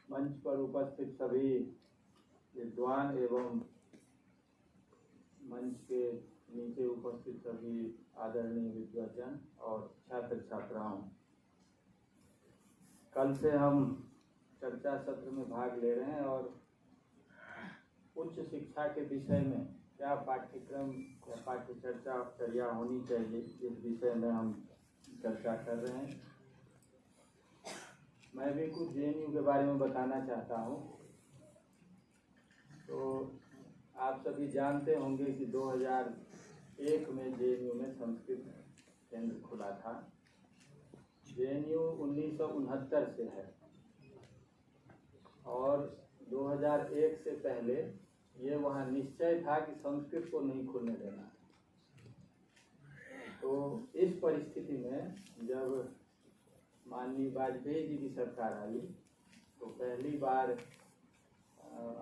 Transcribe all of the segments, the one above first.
मंच पर उपस्थित सभी विद्वान एवं मंच के नीचे उपस्थित सभी आदरणीय विद्वजन और छात्र छात्राओं, कल से हम चर्चा सत्र में भाग ले रहे हैं और उच्च शिक्षा के विषय में क्या पाठ्यक्रम या पाठ्यचर्या होनी चाहिए, इस विषय में हम चर्चा कर रहे हैं। मैं भी कुछ जेएनयू के बारे में बताना चाहता हूँ। तो आप सभी जानते होंगे कि 2001 में जेएनयू में संस्कृत केंद्र खुला था। जेएनयू 1969 से है और 2001 से पहले ये वहाँ निश्चय था कि संस्कृत को नहीं खुलने देना। तो इस परिस्थिति में जब माननीय वाजपेयी जी की सरकार आई तो पहली बार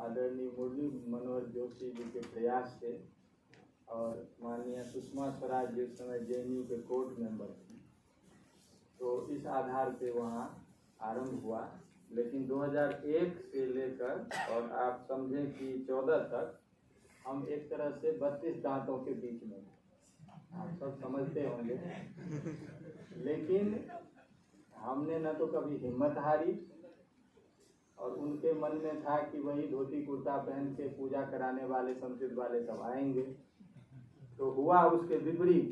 आदरणीय मुरली मनोहर जोशी जी के प्रयास से और माननीय सुषमा स्वराज जी उस समय जेएनयू के कोर्ट मेंबर थी, तो इस आधार पे वहाँ आरंभ हुआ। लेकिन 2001 से लेकर और आप समझें कि 14 तक हम एक तरह से 32 दांतों के बीच में, आप सब समझते होंगे। लेकिन हमने न तो कभी हिम्मत हारी और उनके मन में था कि वही धोती कुर्ता पहन के पूजा कराने वाले संस्कृत वाले सब आएंगे। तो हुआ उसके विपरीत।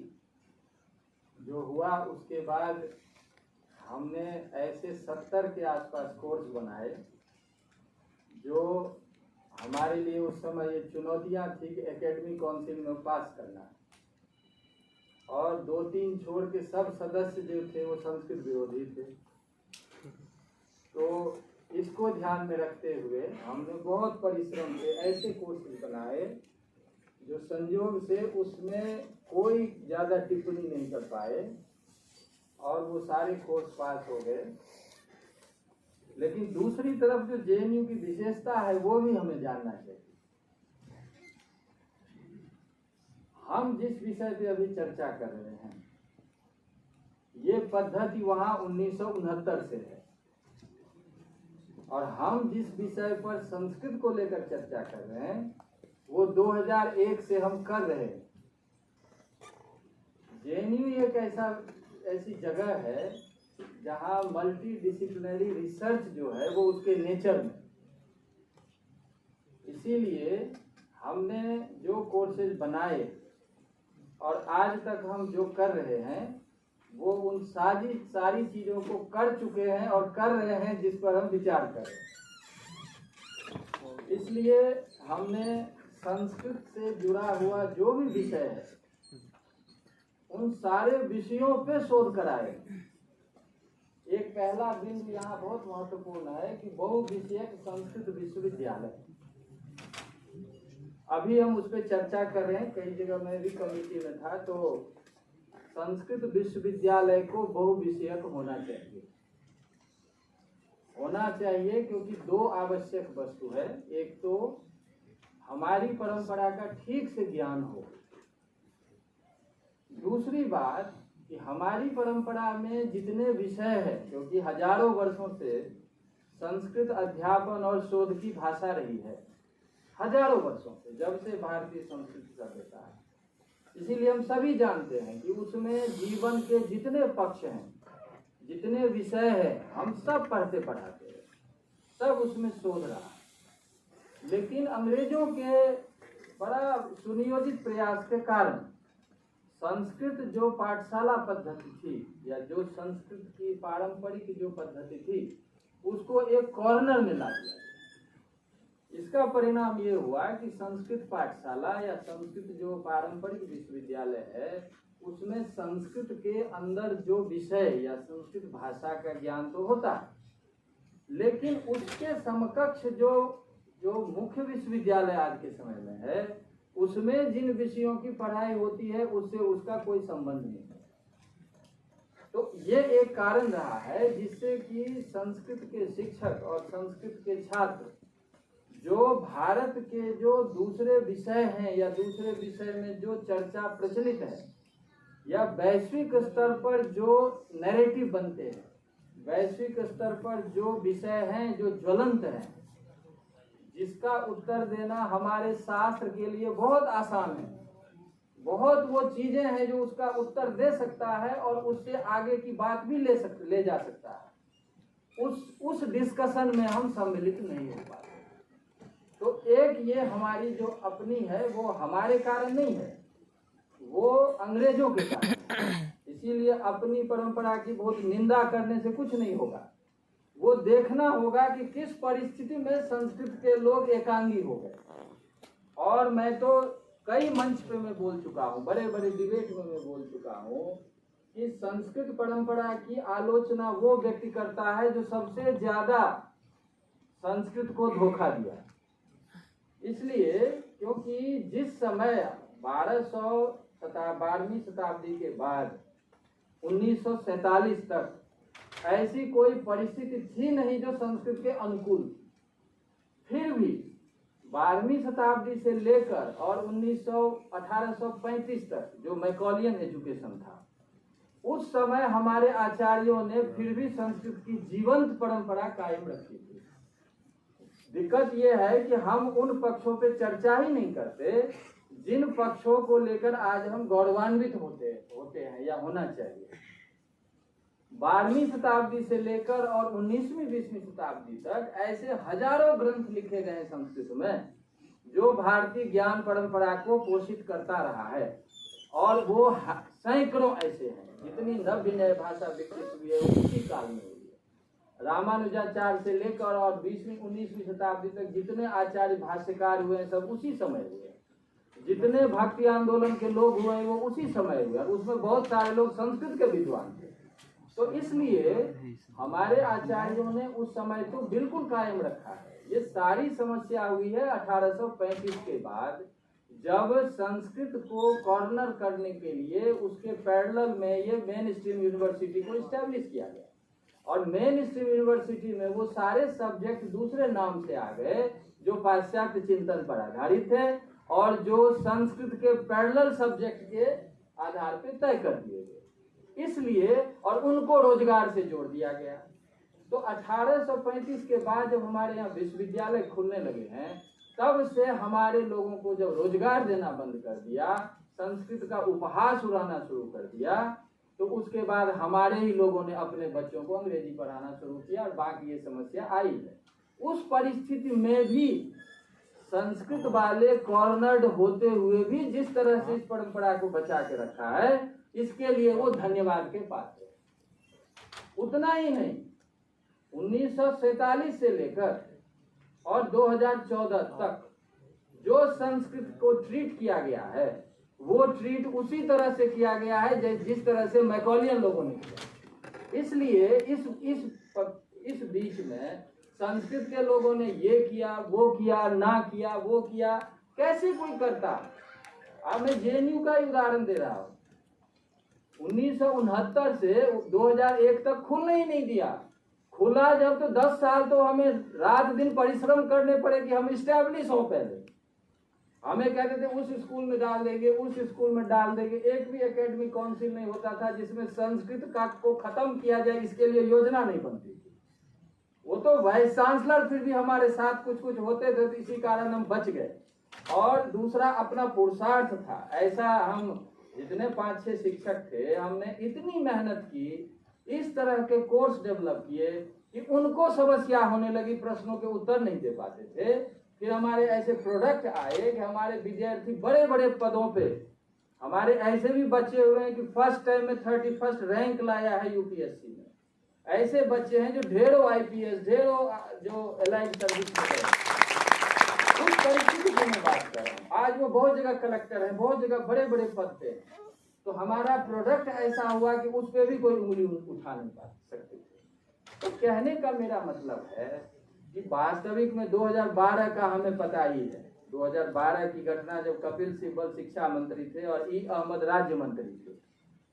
जो हुआ उसके बाद हमने ऐसे 70 के आसपास कोर्स बनाए जो हमारे लिए उस समय ये चुनौतियां थी कि एकेडमिक काउंसिल में पास करना, और 2-3 छोड़ के सब सदस्य जो थे वो संस्कृत विरोधी थे। तो इसको ध्यान में रखते हुए हमने बहुत परिश्रम से ऐसे कोर्सेज बनाए जो संयोग से उसमें कोई ज़्यादा टिप्पणी नहीं कर पाए और वो सारे कोर्स पास हो गए। लेकिन दूसरी तरफ जो जेएनयू की विशेषता है वो भी हमें जानना चाहिए। हम जिस विषय पे अभी चर्चा कर रहे हैं ये पद्धति वहाँ 1969 से है और हम जिस विषय पर संस्कृत को लेकर चर्चा कर रहे हैं वो 2001 से हम कर रहे हैं। जेएनयू एक ऐसी जगह है जहाँ मल्टी डिसिप्लिनरी रिसर्च जो है वो उसके नेचर में, इसीलिए हमने जो कोर्सेज बनाए और आज तक हम जो कर रहे हैं वो उन सारी चीज़ों को कर चुके हैं और कर रहे हैं जिस पर हम विचार कर रहे हैं। इसलिए हमने संस्कृत से जुड़ा हुआ जो भी विषय है उन सारे विषयों पे शोध कराए। एक पहला बिंदु यहाँ बहुत महत्वपूर्ण है कि बहुविषयक संस्कृत विश्वविद्यालय, अभी हम उस पर चर्चा कर रहे हैं। कई जगह मैं भी कमेटी में था, तो संस्कृत विश्वविद्यालय को बहुविषयक होना चाहिए क्योंकि 2 आवश्यक वस्तु है। एक तो हमारी परंपरा का ठीक से ज्ञान हो, दूसरी बात कि हमारी परंपरा में जितने विषय हैं, क्योंकि हजारों वर्षों से संस्कृत अध्यापन और शोध की भाषा रही है, हजारों वर्षों से, जब से भारतीय संस्कृत सभ्यता है। इसीलिए हम सभी जानते हैं कि उसमें जीवन के जितने पक्ष हैं, जितने विषय हैं, हम सब पढ़ते पढ़ाते हैं, सब उसमें शोध रहा है। लेकिन अंग्रेजों के बड़ा सुनियोजित प्रयास के कारण संस्कृत जो पाठशाला पद्धति थी या जो संस्कृत की पारंपरिक जो पद्धति थी उसको एक कॉर्नर में ला दिया। इसका परिणाम ये हुआ कि संस्कृत पाठशाला या संस्कृत जो पारंपरिक विश्वविद्यालय है उसमें संस्कृत के अंदर जो विषय या संस्कृत भाषा का ज्ञान तो होता है, लेकिन उसके समकक्ष जो मुख्य विश्वविद्यालय आज के समय में है उसमें जिन विषयों की पढ़ाई होती है उससे उसका कोई संबंध नहीं है। तो ये एक कारण रहा है जिससे कि संस्कृत के शिक्षक और संस्कृत के छात्र जो भारत के जो दूसरे विषय हैं या दूसरे विषय में जो चर्चा प्रचलित है या वैश्विक स्तर पर जो नैरेटिव बनते हैं वैश्विक स्तर पर जो विषय हैं जो ज्वलंत हैं, जिसका उत्तर देना हमारे शास्त्र के लिए बहुत आसान है। बहुत वो चीजें हैं जो उसका उत्तर दे सकता है और उससे आगे की बात भी ले जा सकता है। उस डिस्कशन में हम सम्मिलित नहीं हो पाते। तो एक ये हमारी जो अपनी है वो हमारे कारण नहीं है, वो अंग्रेजों के कारण। इसीलिए अपनी परंपरा की बहुत निंदा करने से कुछ नहीं होगा। वो देखना होगा कि किस परिस्थिति में संस्कृत के लोग एकांगी हो गए। और मैं तो कई मंच पे मैं बोल चुका हूँ, बड़े बड़े डिबेट में मैं बोल चुका हूँ कि संस्कृत परंपरा की आलोचना वो व्यक्ति करता है जो सबसे ज्यादा संस्कृत को धोखा दिया। इसलिए क्योंकि जिस समय 12वीं शताब्दी के बाद 1947 तक ऐसी कोई परिस्थिति थी नहीं जो संस्कृत के अनुकूल। फिर भी 12वीं शताब्दी से लेकर और 1835 तक जो मैकॉलियन एजुकेशन था, उस समय हमारे आचार्यों ने फिर भी संस्कृत की जीवंत परंपरा कायम रखी थी। दिक्कत यह है कि हम उन पक्षों पे चर्चा ही नहीं करते जिन पक्षों को लेकर आज हम गौरवान्वित होते हैं या होना चाहिए। 12वीं शताब्दी से लेकर और 19वीं-20वीं शताब्दी तक ऐसे हजारों ग्रंथ लिखे गए संस्कृत में जो भारतीय ज्ञान परंपरा को पोषित करता रहा है। और वो सैकड़ों ऐसे हैं। जितनी नव्य नए भाषा विकसित हुई है वो उसी काल में हुई है। रामानुजाचार्य से लेकर और 20वीं-19वीं शताब्दी तक जितने आचार्य भाष्यकार हुए हैं सब उसी समय हुए। जितने भक्ति आंदोलन के लोग हुए वो उसी समय हुए और उसमें बहुत सारे लोग संस्कृत के विद्वान थे। तो इसलिए हमारे आचार्यों ने उस समय तो बिल्कुल कायम रखा है। ये सारी समस्या हुई है 1835 के बाद, जब संस्कृत को कॉर्नर करने के लिए उसके पैरेलल में ये मेन स्ट्रीम यूनिवर्सिटी को इस्टेब्लिश किया गया। और मेन स्ट्रीम यूनिवर्सिटी में वो सारे सब्जेक्ट दूसरे नाम से आ गए जो पाश्चात्य चिंतन पर आधारित है और जो संस्कृत के पैरेलल सब्जेक्ट के आधार पर तय कर दिए गए। इसलिए और उनको रोजगार से जोड़ दिया गया। तो 1835 के बाद जब हमारे यहाँ विश्वविद्यालय खुलने लगे हैं, तब से हमारे लोगों को जब रोजगार देना बंद कर दिया, संस्कृत का उपहास उड़ाना शुरू कर दिया, तो उसके बाद हमारे ही लोगों ने अपने बच्चों को अंग्रेजी पढ़ाना शुरू किया और बाकी ये समस्या आई है। उस परिस्थिति में भी संस्कृत वाले कॉर्नर्ड होते हुए भी जिस तरह से इस परंपरा को बचा के रखा है, इसके लिए वो धन्यवाद के पात्र है। उतना ही नहीं, 1947 से लेकर और 2014 तक जो संस्कृत को ट्रीट किया गया है वो ट्रीट उसी तरह से किया गया है जिस तरह से मैकॉलियन लोगों ने किया। इसलिए इस बीच में संस्कृत के लोगों ने ये किया, वो किया, ना किया, वो किया, कैसे कोई करता। अब मैं जेएनयू का उदाहरण दे रहा हूँ। 1969 से 2001 तक खुलने ही नहीं दिया। खुला जब तो 10 साल तो हमें रात दिन परिश्रम करने पड़े कि हम इस्टेब्लिश हो। पहले हमें कहते थे उस स्कूल में डाल देंगे, उस स्कूल में डाल देंगे। एक भी एकेडमिक काउंसिल नहीं होता था जिसमें संस्कृत का को खत्म किया जाए, इसके लिए योजना नहीं बनती थी। वो तो वाइस चांसलर फिर भी हमारे साथ कुछ कुछ होते थे, तो इसी कारण हम बच गए। और दूसरा अपना पुरुषार्थ था। ऐसा हम जितने 5-6 शिक्षक थे, हमने इतनी मेहनत की, इस तरह के कोर्स डेवलप किए कि उनको समस्या होने लगी, प्रश्नों के उत्तर नहीं दे पाते थे। फिर हमारे ऐसे प्रोडक्ट आए कि हमारे विद्यार्थी बड़े बड़े पदों पे, हमारे ऐसे भी बच्चे हुए हैं कि फर्स्ट टाइम में 31st रैंक लाया है यूपीएससी में। ऐसे बच्चे हैं जो ढेरों आईपीएस, ढेरों जो अलाइड सर्विस में गए। उस परिस्थिति की मैं बात कर रहा हूँ। आज वो बहुत जगह कलेक्टर है, बहुत जगह बड़े बड़े पद पे। तो हमारा प्रोडक्ट ऐसा हुआ कि उस पर भी कोई उंगली उठा नहीं पा सकते थे। तो कहने का मेरा मतलब है कि वास्तविक में 2012 का हमें पता ही है। 2012 की घटना जब कपिल सिब्बल शिक्षा मंत्री थे और ई अहमद राज्य मंत्री थे,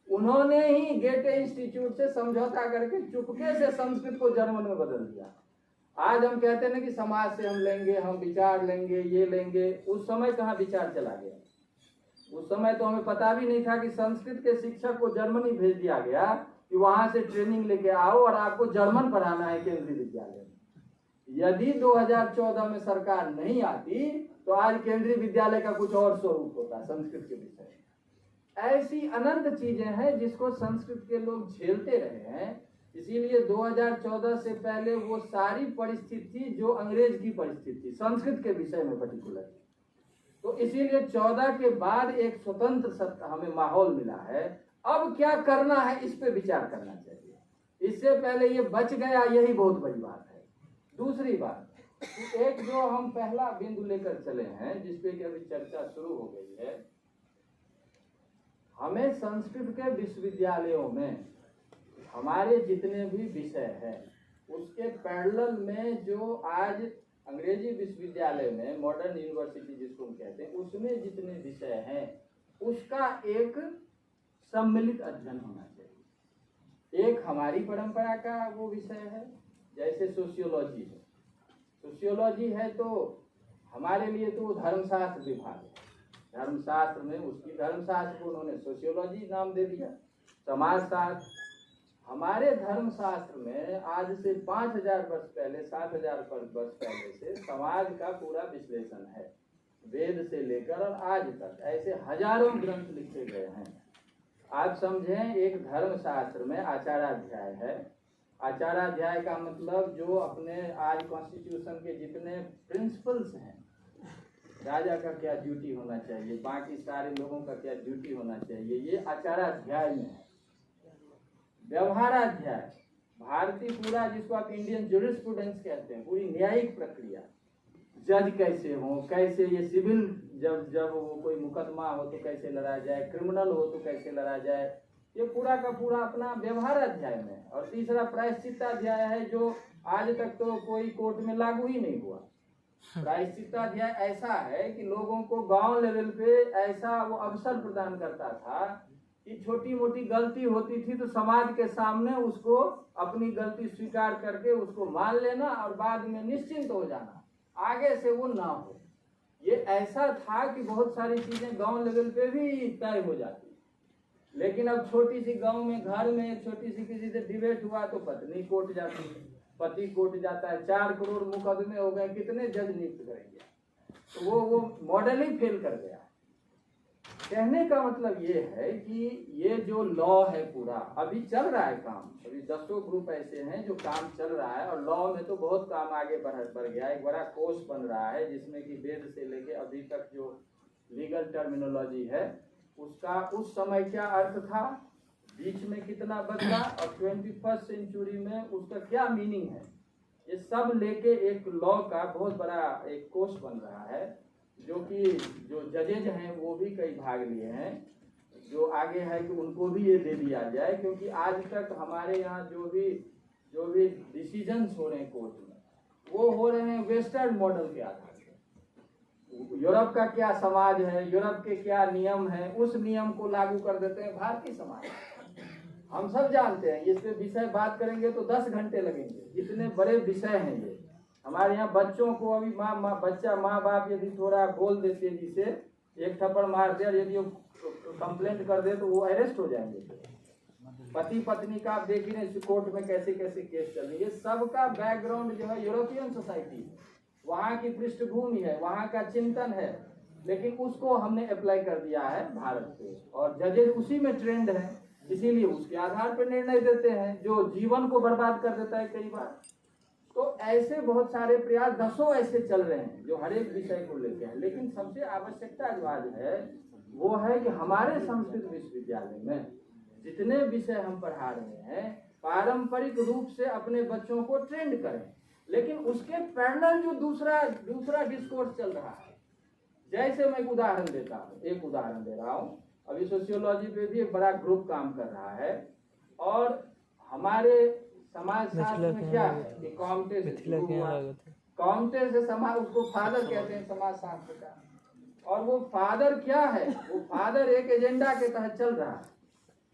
उन्होंने ही गेटे इंस्टीट्यूट से समझौता करके चुपके से संस्कृत को जर्मन में बदल दिया। आज हम कहते हैं ना कि समाज से हम लेंगे, हम विचार लेंगे, ये लेंगे। उस समय कहाँ विचार चला गया। उस समय तो हमें पता भी नहीं था कि संस्कृत के शिक्षक को जर्मनी भेज दिया गया कि वहां से ट्रेनिंग लेके आओ और आपको जर्मन पढ़ाना है केंद्रीय विद्यालय में। यदि 2014 में सरकार नहीं आती तो आज केंद्रीय विद्यालय का कुछ और स्वरूप होता संस्कृत के विषय में। ऐसी अनंत चीजें हैं जिसको संस्कृत के लोग झेलते रहे हैं। इसीलिए 2014 से पहले वो सारी परिस्थिति थी जो अंग्रेज की परिस्थिति थी संस्कृत के विषय में पर्टिकुलर। तो इसीलिए 14 के बाद एक स्वतंत्र हमें माहौल मिला है। अब क्या करना है इस पे विचार करना चाहिए। इससे पहले ये बच गया, यही बहुत बड़ी बात है। दूसरी बात, एक जो हम पहला बिंदु लेकर चले हैं जिसपे कि अभी चर्चा शुरू हो गई है, हमें संस्कृत के विश्वविद्यालयों में हमारे जितने भी विषय हैं उसके पैरेलल में जो आज अंग्रेजी विश्वविद्यालय में मॉडर्न यूनिवर्सिटी जिसको हम कहते हैं उसमें जितने विषय हैं उसका एक सम्मिलित अध्ययन होना चाहिए। एक हमारी परंपरा का वो विषय है, जैसे सोशियोलॉजी है। सोशियोलॉजी है तो हमारे लिए तो धर्मशास्त्र विभाग है। धर्मशास्त्र में उसकी धर्मशास्त्र को उन्होंने सोशियोलॉजी नाम दे दिया। समाजशास्त्र, हमारे धर्मशास्त्र में आज से 5000 वर्ष पहले 7000 वर्ष पहले से समाज का पूरा विश्लेषण है, वेद से लेकर और आज तक ऐसे हजारों ग्रंथ लिखे गए हैं। आप समझें, एक धर्मशास्त्र में आचाराध्याय है। आचाराध्याय का मतलब जो अपने आज कॉन्स्टिट्यूशन के जितने प्रिंसिपल्स हैं, राजा का क्या ड्यूटी होना चाहिए, बाकी सारे लोगों का क्या ड्यूटी होना चाहिए, ये आचाराध्याय में है। व्यवहाराध्याय, भारतीय पूरा जिसको आप इंडियन ज्यूरिस्प्रूडेंस कहते हैं, पूरी न्यायिक प्रक्रिया, जज कैसे हो, कैसे ये सिविल जब वो कोई मुकदमा हो तो कैसे लड़ा जाए, क्रिमिनल हो तो कैसे लड़ा जाए, ये पूरा का पूरा अपना व्यवहार अध्याय में। और तीसरा प्रायश्चित अध्याय है जो आज तक तो कोई कोर्ट में लागू ही नहीं हुआ। प्रायश्चित अध्याय ऐसा है कि लोगों को गांव लेवल पे ऐसा वो अवसर प्रदान करता था कि छोटी मोटी गलती होती थी तो समाज के सामने उसको अपनी गलती स्वीकार करके उसको मान लेना और बाद में निश्चिंत हो जाना, आगे से वो ना हो। ये ऐसा था कि बहुत सारी चीजें गांव लेवल पे भी तय हो जाती। लेकिन अब छोटी सी गांव में घर में एक छोटी सी किसी से डिबेट हुआ तो पत्नी कोर्ट जाती है, पति कोर्ट जाता है, 4 करोड़ मुकदमे हो गए, कितने जज नियुक्त करेंगे। तो वो मॉडल ही फेल कर गया। कहने का मतलब ये है कि ये जो लॉ है पूरा अभी चल रहा है काम, अभी 10 ग्रुप ऐसे हैं जो काम चल रहा है। और लॉ में तो बहुत काम आगे बढ़ गया। एक बड़ा कोर्स बन रहा है जिसमें कि वेद से लेके अभी तक जो लीगल टर्मिनोलॉजी है उसका उस समय क्या अर्थ था, बीच में कितना बदला और 21st सेंचुरी में उसका क्या मीनिंग है, ये सब लेके एक लॉ का बहुत बड़ा एक कोर्स बन रहा है। जो कि जो जजेज हैं वो भी कई भाग लिए हैं। जो आगे है कि उनको भी ये दे दिया जाए, क्योंकि आज तक हमारे यहाँ जो भी डिसीजंस हो रहे हैं कोर्ट में वो हो रहे हैं वेस्टर्न मॉडल के आधार पर। यूरोप का क्या समाज है, यूरोप के क्या नियम है, उस नियम को लागू कर देते हैं भारतीय समाज। हम सब जानते हैं, इस पे विषय बात करेंगे तो 10 घंटे लगेंगे, इतने बड़े विषय हैं ये। हमारे यहाँ बच्चों को अभी माँ बाप यदि थोड़ा बोल दे तेजी से, एक थप्पड़ मार दे और यदि वो कंप्लेंट कर दे तो वो अरेस्ट हो जाएंगे। पति पत्नी का आप देख ही नहीं कोर्ट में कैसे कैसे केस चल रही है। सबका बैकग्राउंड जो है यूरोपियन सोसाइटी, वहाँ की पृष्ठभूमि है, वहाँ का चिंतन है, लेकिन उसको हमने अप्लाई कर दिया है भारत पे और जजेज उसी में ट्रेंड है। इसीलिए उसके आधार पर निर्णय देते हैं जो जीवन को बर्बाद कर देता है कई बार। तो ऐसे बहुत सारे प्रयास 10 ऐसे चल रहे हैं जो हर एक विषय को लेके हैं। लेकिन सबसे आवश्यकता जो आज है वो है कि हमारे संस्कृत विश्वविद्यालय में जितने विषय हम पढ़ा रहे हैं पारंपरिक रूप से अपने बच्चों को ट्रेंड करें, लेकिन उसके पैरेलल जो दूसरा डिस्कोर्स चल रहा है। जैसे मैं एक उदाहरण देता हूँ, एक उदाहरण दे रहा हूँ। अभी सोशियोलॉजी पे भी एक बड़ा ग्रुप काम कर रहा है और हमारे समाज शास्त्र में क्या है कि कॉम्टेस से समाज, उसको फादर कहते हैं समाज शास्त्र का। और वो फादर क्या है, वो फादर एक एजेंडा के तहत चल रहा है।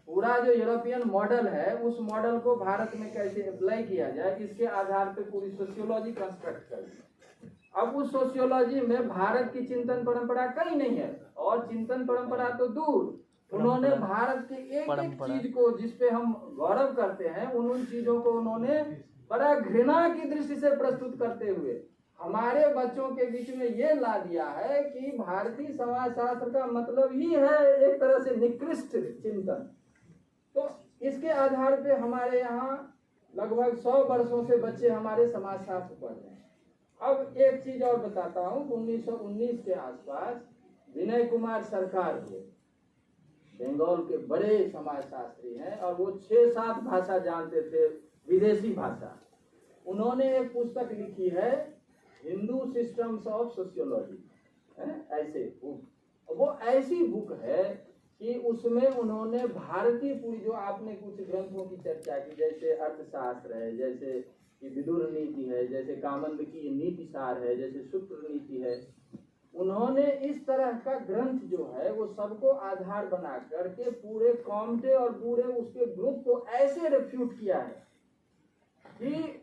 पूरा जो यूरोपियन मॉडल है उस मॉडल को भारत में कैसे अप्लाई किया जाए, इसके आधार पर पूरी सोशियोलॉजी कंस्ट्रक्ट करेगी। अब उस सोशियोलॉजी में भारत की चिंतन परंपरा कहीं नहीं है, और चिंतन परंपरा तो दूर, उन्होंने भारत के एक एक चीज को जिसपे हम गौरव करते हैं उन चीजों को उन्होंने बड़ा घृणा की दृष्टि से प्रस्तुत करते हुए हमारे बच्चों के बीच में ये ला दिया है कि भारतीय समाजशास्त्र का मतलब ही है एक तरह से निकृष्ट चिंतन। तो इसके आधार पे हमारे यहाँ लगभग 100 वर्षों से बच्चे हमारे समाजशास्त्र पढ़ रहे हैं। अब एक चीज और बताता हूँ, 1919 के आसपास विनय कुमार सरकार हुए, बंगाल के बड़े समाजशास्त्री हैं और वो 6-7 भाषा जानते थे, विदेशी भाषा। उन्होंने एक पुस्तक लिखी है हिंदू सिस्टम्स ऑफ सोशियोलॉजी, ऐसे बुक। वो ऐसी बुक है कि उसमें उन्होंने भारतीय पूरी जो आपने कुछ ग्रंथों की चर्चा की, जैसे अर्थशास्त्र है, जैसे कि विदुर नीति है, जैसे कामंद की नीति सार है, जैसे सूत्र नीति है, उन्होंने इस तरह का ग्रंथ जो है वो सबको आधार बना करके पूरे कॉम्टे और पूरे उसके ग्रुप को ऐसे रिफ्यूट किया है कि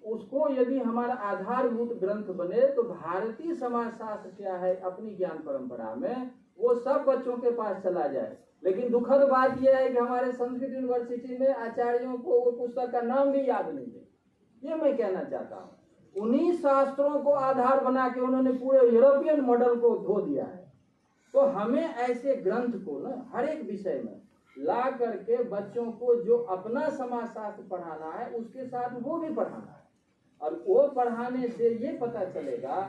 उसको यदि हमारा आधारभूत ग्रंथ बने तो भारतीय समाजशास्त्र क्या है अपनी ज्ञान परंपरा में वो सब बच्चों के पास चला जाए। लेकिन दुखद बात यह है कि हमारे संस्कृत यूनिवर्सिटी में आचार्यों को वो पुस्तक का नाम भी याद नहीं है। ये मैं कहना चाहता हूँ, उन्हीं शास्त्रों को आधार बना के उन्होंने पूरे यूरोपियन मॉडल को धो दिया है। तो हमें ऐसे ग्रंथ को ना हर एक विषय में ला करके बच्चों को जो अपना समाजशास्त्र पढ़ाना है उसके साथ वो भी पढ़ाना है, और वो पढ़ाने से ये पता चलेगा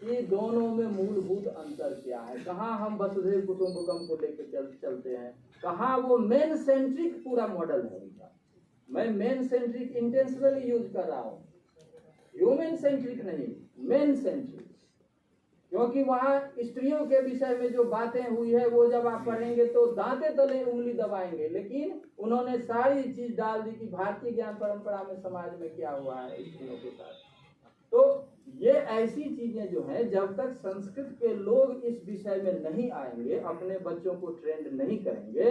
कि दोनों में मूलभूत अंतर क्या है, कहाँ हम वसुधैव कुटुंबकम को लेकर चलते हैं, कहाँ वो मेन सेंट्रिक पूरा मॉडल है उनका। मैं मेन सेंट्रिक इंटेंशनली यूज कर रहा हूँ, ह्यूमन सेंट्रिक नहीं, मेन सेंट्रिक, क्योंकि वहाँ स्त्रियों के विषय में जो बातें हुई है वो जब आप पढ़ेंगे तो दांते तले उंगली दबाएंगे, लेकिन उन्होंने सारी चीज डाल दी कि भारतीय ज्ञान परंपरा में समाज में क्या हुआ है स्त्रियों के साथ। तो ये ऐसी चीजें जो हैं जब तक संस्कृत के लोग इस विषय में नहीं आएंगे, अपने बच्चों को ट्रेंड नहीं करेंगे,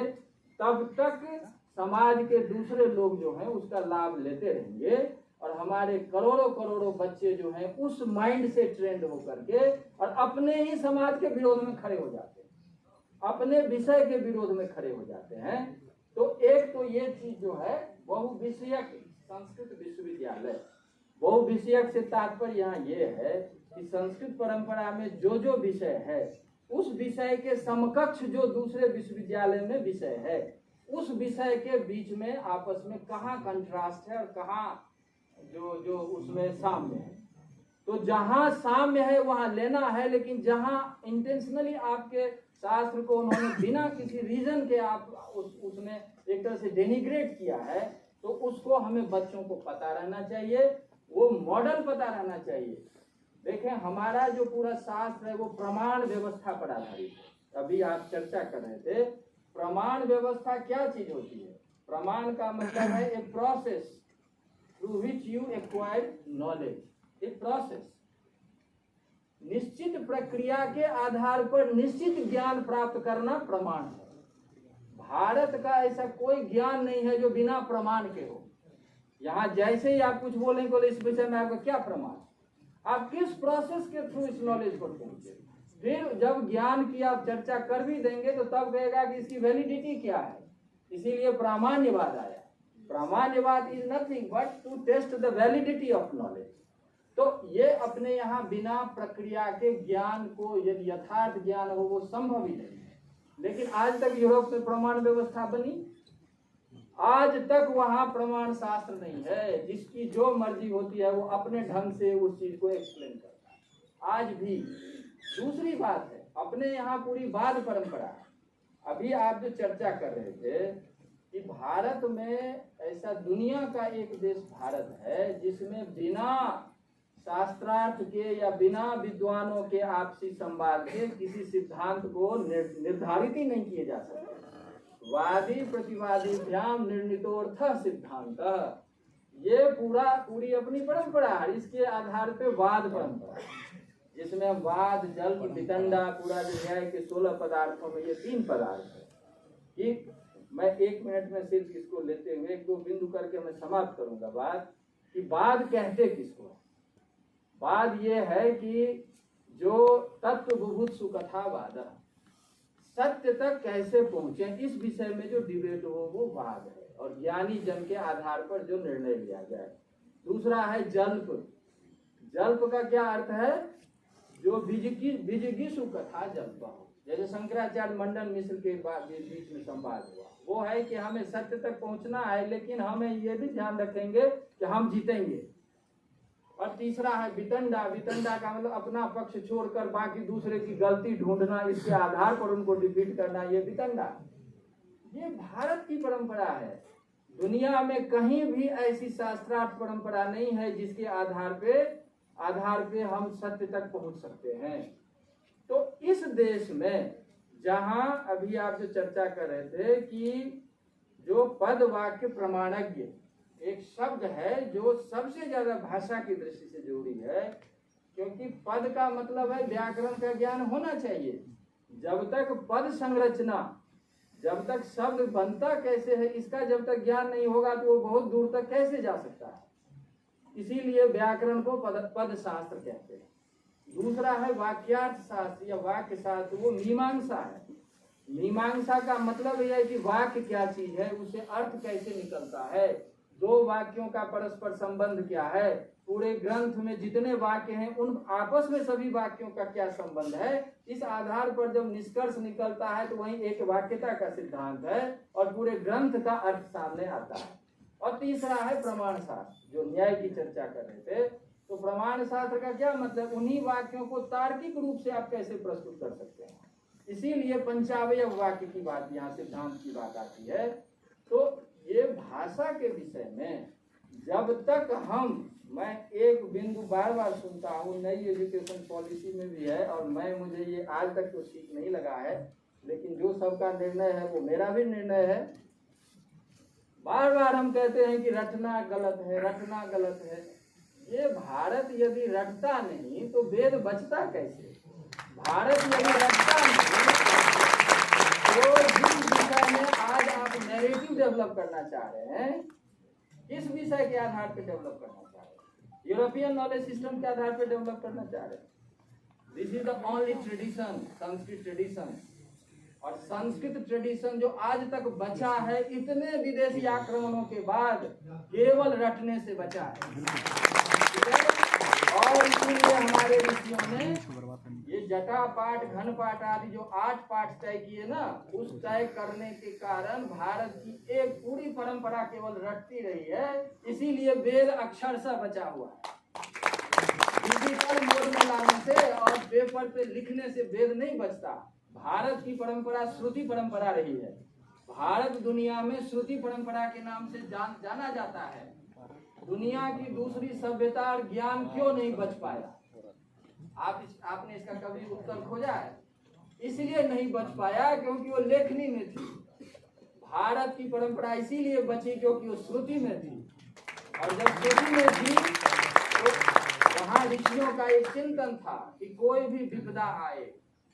तब तक समाज के दूसरे लोग जो हैं उसका लाभ लेते रहेंगे और हमारे करोड़ों करोड़ों बच्चे जो हैं उस माइंड से ट्रेंड होकर के और अपने ही समाज के विरोध में खड़े हो जाते हैं, अपने विषय के विरोध में खड़े हो जाते हैं। तो एक तो ये चीज जो है बहुविषयक संस्कृत विश्वविद्यालय, बहुविषयक से तात्पर्य यहाँ ये है कि संस्कृत परंपरा में जो विषय है उस विषय के समकक्ष जो दूसरे विश्वविद्यालय में विषय है उस विषय के बीच में आपस में कहाँ कंट्रास्ट है और कहाँ जो उसमें साम्य है। तो जहाँ साम्य है वहाँ लेना है, लेकिन जहाँ इंटेंशनली आपके शास्त्र को उन्होंने बिना किसी रीजन के आप उसमें एक तरह से डेनिग्रेट किया है, तो उसको हमें बच्चों को पता रहना चाहिए, वो मॉडल पता रहना चाहिए। देखें हमारा जो पूरा शास्त्र है वो प्रमाण व्यवस्था पर आधारित है। अभी आप चर्चा कर रहे थे प्रमाण व्यवस्था क्या चीज होती है। प्रमाण का मतलब है a process through which you acquire knowledge, a process, निश्चित प्रक्रिया के आधार पर निश्चित ज्ञान प्राप्त करना प्रमाण है। भारत का ऐसा कोई ज्ञान नहीं है जो बिना प्रमाण के हो। यहाँ जैसे ही आप कुछ बोलेंगे बोले इस विषय में आपका क्या प्रमाण, आप किस प्रोसेस के थ्रू इस नॉलेज पर पहुंचे। फिर जब ज्ञान की आप चर्चा कर भी देंगे तो तब कहेगा कि इसकी वैलिडिटी क्या है, इसीलिए प्रामाण्यवाद आया। प्रामाण्यवाद is nothing but to test the validity of knowledge. तो ये अपने यहाँ बिना प्रक्रिया के ज्ञान को यदि यथार्थ ज्ञान हो वो संभव ही नहीं है। लेकिन आज तक यूरोप में प्रमाण व्यवस्था बनी, आज तक वहां प्रमाण शास्त्र नहीं है, जिसकी जो मर्जी होती है वो अपने ढंग से उस चीज को एक्सप्लेन करता है आज भी। दूसरी बात है अपने यहाँ पूरी वाद परंपरा। अभी आप जो चर्चा कर रहे थे कि भारत में ऐसा दुनिया का एक देश भारत है जिसमें बिना शास्त्रार्थ के या बिना विद्वानों के आपसी संवाद के किसी सिद्धांत को निर्धारित ही नहीं किए जा सकते। वादी प्रतिवादी भ्याम निर्णितोर्थ सिद्धांत, ये पूरी अपनी परंपरा है। इसके आधार पे वाद परंपरा जिसमें वाद जल वितंडा पूरा जो न्याय के 16 पदार्थों में ये 3 पदार्थ है कि मैं 1 मिनट में सिर्फ इसको लेते हुए 1-2 बिंदु करके मैं समाप्त करूंगा बात कि वाद कहते किसको। वाद ये है कि जो तत्व बुभुत्सु कथावाद, सत्य तक कैसे पहुंचे, इस विषय में जो डिबेट हो वो वाद है, और ज्ञानी जन के आधार पर जो निर्णय लिया जाए। दूसरा है जल्प। जल्प का क्या अर्थ है? जो बिजगिसु कथा जल्प हो, जैसे शंकराचार्य मंडन मिश्र के बीच में संवाद हुआ, वो है कि हमें सत्य तक पहुंचना है, लेकिन हमें ये भी ध्यान रखेंगे कि हम जीतेंगे। और तीसरा है वितंडा। वितंडा का मतलब अपना पक्ष छोड़कर बाकी दूसरे की गलती ढूंढना, इसके आधार पर उनको डिफीट करना, ये वितंडा। ये भारत की परंपरा है। दुनिया में कहीं भी ऐसी शास्त्रार्थ परंपरा नहीं है जिसके आधार पे हम सत्य तक पहुंच सकते हैं। तो इस देश में जहां अभी आप जो चर्चा कर रहे थे कि जो पद वाक्य प्रमाणज्ञ एक शब्द है जो सबसे ज्यादा भाषा की दृष्टि से जरूरी है, क्योंकि पद का मतलब है व्याकरण का ज्ञान होना चाहिए। जब तक पद संरचना, जब तक शब्द बनता कैसे है, इसका जब तक ज्ञान नहीं होगा तो वो बहुत दूर तक कैसे जा सकता है। इसीलिए व्याकरण को पद शास्त्र कहते हैं। दूसरा है वाक्यार्थ शास्त्र या वाक्य शास्त्र, वो मीमांसा है। मीमांसा का मतलब यह है कि वाक्य क्या चीज है, उसे अर्थ कैसे निकलता है, दो वाक्यों का परस्पर संबंध क्या है, पूरे ग्रंथ में जितने वाक्य हैं उन आपस में सभी वाक्यों का क्या संबंध है। इस आधार पर जब निष्कर्ष निकलता है तो वही एक वाक्यता का सिद्धांत है और पूरे ग्रंथ का अर्थ सामने आता है। और तीसरा है प्रमाण शास्त्र, जो न्याय की चर्चा कर रहे थे। तो प्रमाण शास्त्र का क्या मतलब, उन्हीं वाक्यों को तार्किक रूप से आप कैसे प्रस्तुत कर सकते हैं। इसीलिए पंचावय वाक्य की बात, यहाँ सिद्धांत की बात आती है। तो ये भाषा के विषय में जब तक मैं एक बिंदु बार बार सुनता हूँ, नई एजुकेशन पॉलिसी में भी है, और मुझे ये आज तक तो ठीक नहीं लगा है, लेकिन जो सबका निर्णय है वो मेरा भी निर्णय है। बार बार हम कहते हैं कि रटना गलत है, रटना गलत है। ये भारत यदि रटता नहीं तो वेद बचता कैसे? भारत यदि रटता नहीं तो जिस विषय में आज आप नैरेटिव डेवलप करना चाह रहे हैं, किस विषय के आधार पर डेवलप करना चाह रहे हैं? यूरोपियन नॉलेज सिस्टम के आधार पर डेवलप करना चाह रहे हैं। This is the only tradition, Sanskrit tradition. और संस्कृत ट्रेडिशन जो आज तक बचा है, इतने विदेशी आक्रमणों के बाद केवल रटने से बचा है। और इसीलिए हमारे ऋषियों ने ये जटा पाठ, घन पाठ आदि जो 8 पाठ तय किए ना, उस तय करने के कारण भारत की एक पूरी परंपरा केवल रटती रही है। इसीलिए वेद अक्षरशः बचा हुआ है। डिजिटल मोड में लाने से और पेपर पे लिखने से वेद नहीं बचता। भारत की परंपरा श्रुति परंपरा रही है। भारत दुनिया में श्रुति परंपरा के नाम से जाना जाता है। दुनिया की दूसरी सभ्यता और ज्ञान क्यों नहीं बच पाया? आपने इसका कभी उत्तर खोजा है? इसलिए नहीं बच पाया क्योंकि वो लेखनी में थी। भारत की परंपरा इसीलिए बची क्योंकि वो श्रुति में थी, और जब श्रुति में थी तो वहाँ ऋषियों का एक चिंतन था कि कोई भी विपदा आए,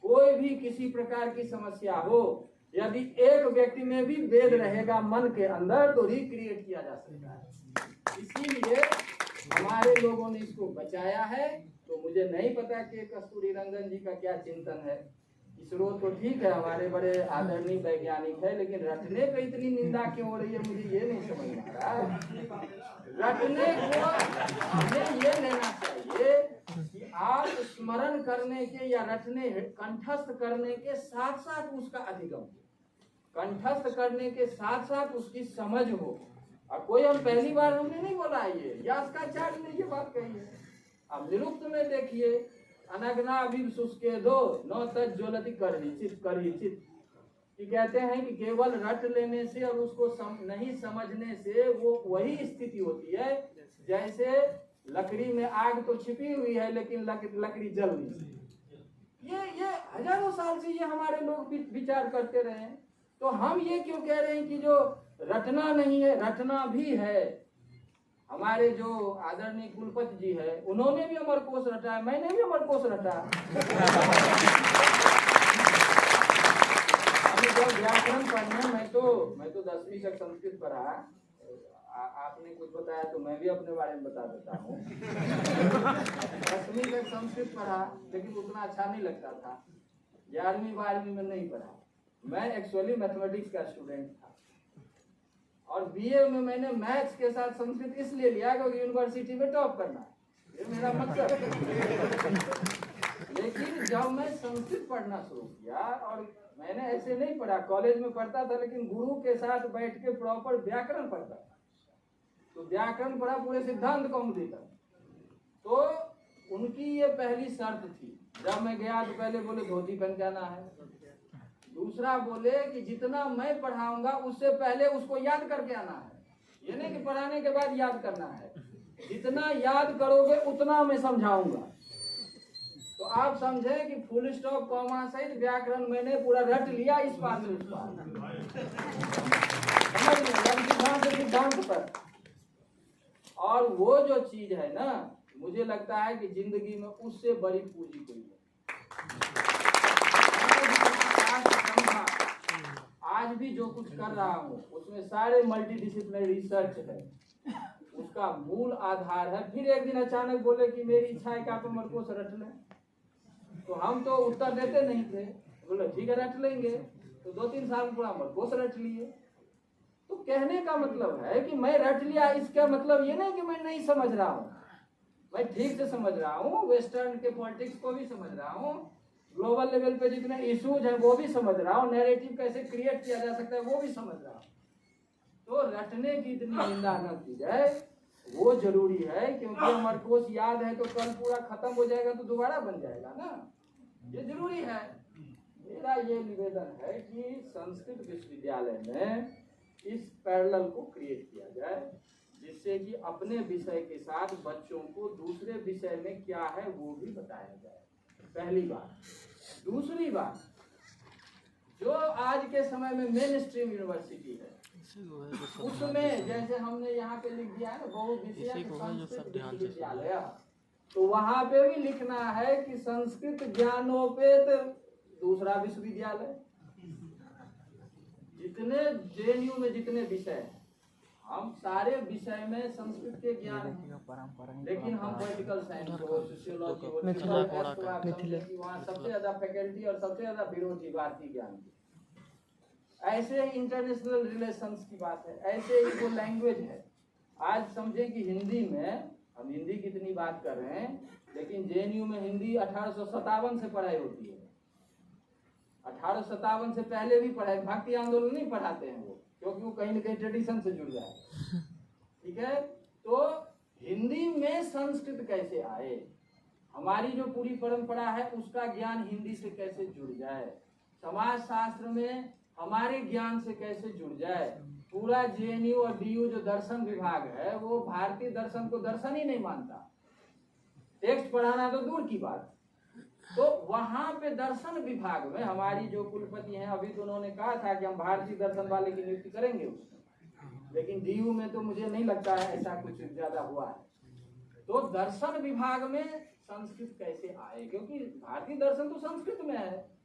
कोई भी किसी प्रकार की समस्या हो, यदि एक व्यक्ति में भी वेद रहेगा मन के अंदर तो रिक्रिएट किया जा सकता है। इसीलिए हमारे लोगों ने इसको बचाया है। तो मुझे नहीं पता कि कस्तूरी रंगन जी का क्या चिंतन है। इसरो तो ठीक है, हमारे बड़े आदरणीय वैज्ञानिक है, लेकिन रटने पे इतनी निंदा क्यों हो रही है, मुझे ये नहीं समझ में आ रहा। रटने को हमें ये लेना चाहिए कि आप स्मरण करने के या रटने, कंठस्थ करने के साथ साथ उसका अधिगम, कंठस्थ करने के साथ साथ उसकी समझ हो। और कोई हम पहली बार हमने नहीं बोला ये, यास्काचार्य ने ये बात कही है। अब निरुक्त में देखिए, अनगना अभी सुस्के दो न तज ज्वलति करहिचित। कि कहते हैं कि केवल रट लेने से और उसको नहीं समझने से वो वही स्थिति होती है जैसे लकड़ी में आग तो छिपी हुई है लेकिन लकड़ी जल नहीं। ये हजारों साल से ये हमारे लोग विचार करते रहे हैं। तो हम ये क्यों कह रहे हैं कि जो रटना नहीं है, रटना भी है। हमारे जो आदरणीय कुलपति जी है, उन्होंने भी अमरकोश रटा है, मैंने भी अमरकोश रटा। अभी जब व्याकरण पढ़ने, मैं तो 10वीं तक संस्कृत पढ़ा। आपने कुछ बताया तो मैं भी अपने बारे में बता देता हूँ। 10वीं तक संस्कृत पढ़ा, लेकिन उतना अच्छा नहीं लगता था। 11वीं 12वीं में नहीं पढ़ा। मैं एक्चुअली मैथमेटिक्स का स्टूडेंट था और बीए में मैंने मैथ्स के साथ संस्कृत इसलिए लिया क्योंकि यूनिवर्सिटी में टॉप करना है, ये मेरा मकसद है। लेकिन जब मैं संस्कृत पढ़ना शुरू किया, और मैंने ऐसे नहीं पढ़ा, कॉलेज में पढ़ता था लेकिन गुरु के साथ बैठ के प्रॉपर व्याकरण पढ़ता था, तो व्याकरण पढ़ा पूरे सिद्धांत कौमुदी तक। तो उनकी ये पहली शर्त थी, जब मैं गया तो पहले बोले धोती पहन के आना है, दूसरा बोले कि जितना मैं पढ़ाऊंगा उससे पहले उसको याद करके आना है, ये नहीं कि पढ़ाने के बाद याद करना है, जितना याद करोगे उतना मैं समझाऊंगा। तो आप समझे कि फुल स्टॉप कॉमा सहित व्याकरण मैंने पूरा रट लिया इस पार से उस पार, सिद्धांत पर। और वो जो चीज है ना, मुझे लगता है कि जिंदगी में उससे बड़ी पूंजी कोई है। आज भी जो कुछ कर रहा हूँ उसमें सारे मल्टीडिसिप्लिनरी रिसर्च है, उसका मूल आधार है। फिर एक दिन अचानक बोले कि मेरी इच्छा है कि आप अमरकोश रट लें, तो हम तो उत्तर देते नहीं थे, बोले ठीक है रट लेंगे, तो 2-3 साल पूरा अमरकोश रट लिए। तो कहने का मतलब है कि मैं रट लिया, इसका मतलब ये नहीं कि मैं नहीं समझ रहा हूँ, मैं ठीक से समझ रहा हूँ, वेस्टर्न के पॉलिटिक्स को भी समझ रहा हूँ, ग्लोबल लेवल पे जितने इश्यूज हैं वो भी समझ रहा हूँ, नैरेटिव कैसे क्रिएट किया जा सकता है वो भी समझ रहा हूँ। तो रटने की इतनी निंदा न की जाए, वो जरूरी है, क्योंकि अमरकोश याद है तो कल पूरा खत्म हो जाएगा तो दोबारा बन जाएगा ना, ये जरूरी है। मेरा ये निवेदन है कि संस्कृत विश्वविद्यालय में इस पैरेलल को क्रिएट किया जाए, जिससे कि अपने विषय के साथ बच्चों को दूसरे विषय में क्या है वो भी बताया जाए, पहली बात। दूसरी बात, जो आज के समय में मेन स्ट्रीम यूनिवर्सिटी है, उसमें जैसे हमने यहाँ पे लिख दिया है ना बहुविषयक संस्कृत विश्वविद्यालय, तो वहाँ पे भी लिखना है कि संस्कृत ज्ञानोपेत दूसरा विश्वविद्यालय। जितने जेएनयू में जितने विषय हैं, हम सारे विषय में संस्कृत के ज्ञान हैं, लेकिन हम पॉलिटिकल साइंस हो, सोशियोलॉजी हो, वहाँ सबसे ज्यादा फैकल्टी और सबसे ज्यादा विरोधी भारतीय ज्ञान की। ऐसे ही इंटरनेशनल रिलेशंस की बात है, ऐसे ही वो लैंग्वेज है। आज समझे कि हिंदी में, हम हिंदी की इतनी बात कर रहे हैं, लेकिन जेएनयू में हिंदी 1857 से पढ़ाई होती है। 1857 से पहले भी पढ़ाई, भक्ति आंदोलन नहीं पढ़ाते हैं वो, क्योंकि वो कहीं न कहीं ट्रेडिशन से जुड़ जाए, ठीक है। तो हिंदी में संस्कृत कैसे आए, हमारी जो पूरी परंपरा है उसका ज्ञान हिंदी से कैसे जुड़ जाए, समाज शास्त्र में हमारे ज्ञान से कैसे जुड़ जाए। पूरा जेएनयू और डीयू जो दर्शन विभाग है वो भारतीय दर्शन को दर्शन ही नहीं मानता, टेक्स्ट पढ़ाना तो दूर की बात। तो वहां पे दर्शन विभाग में हमारी जो कुलपति हैं, अभी तो उन्होंने कहा था कि हम भारतीय दर्शन वाले की नियुक्ति करेंगे उसमें, लेकिन डीयू में तो मुझे नहीं लगता है ऐसा कुछ ज्यादा हुआ है। तो दर्शन विभाग में संस्कृत कैसे आए, क्योंकि भारतीय दर्शन तो संस्कृत में है,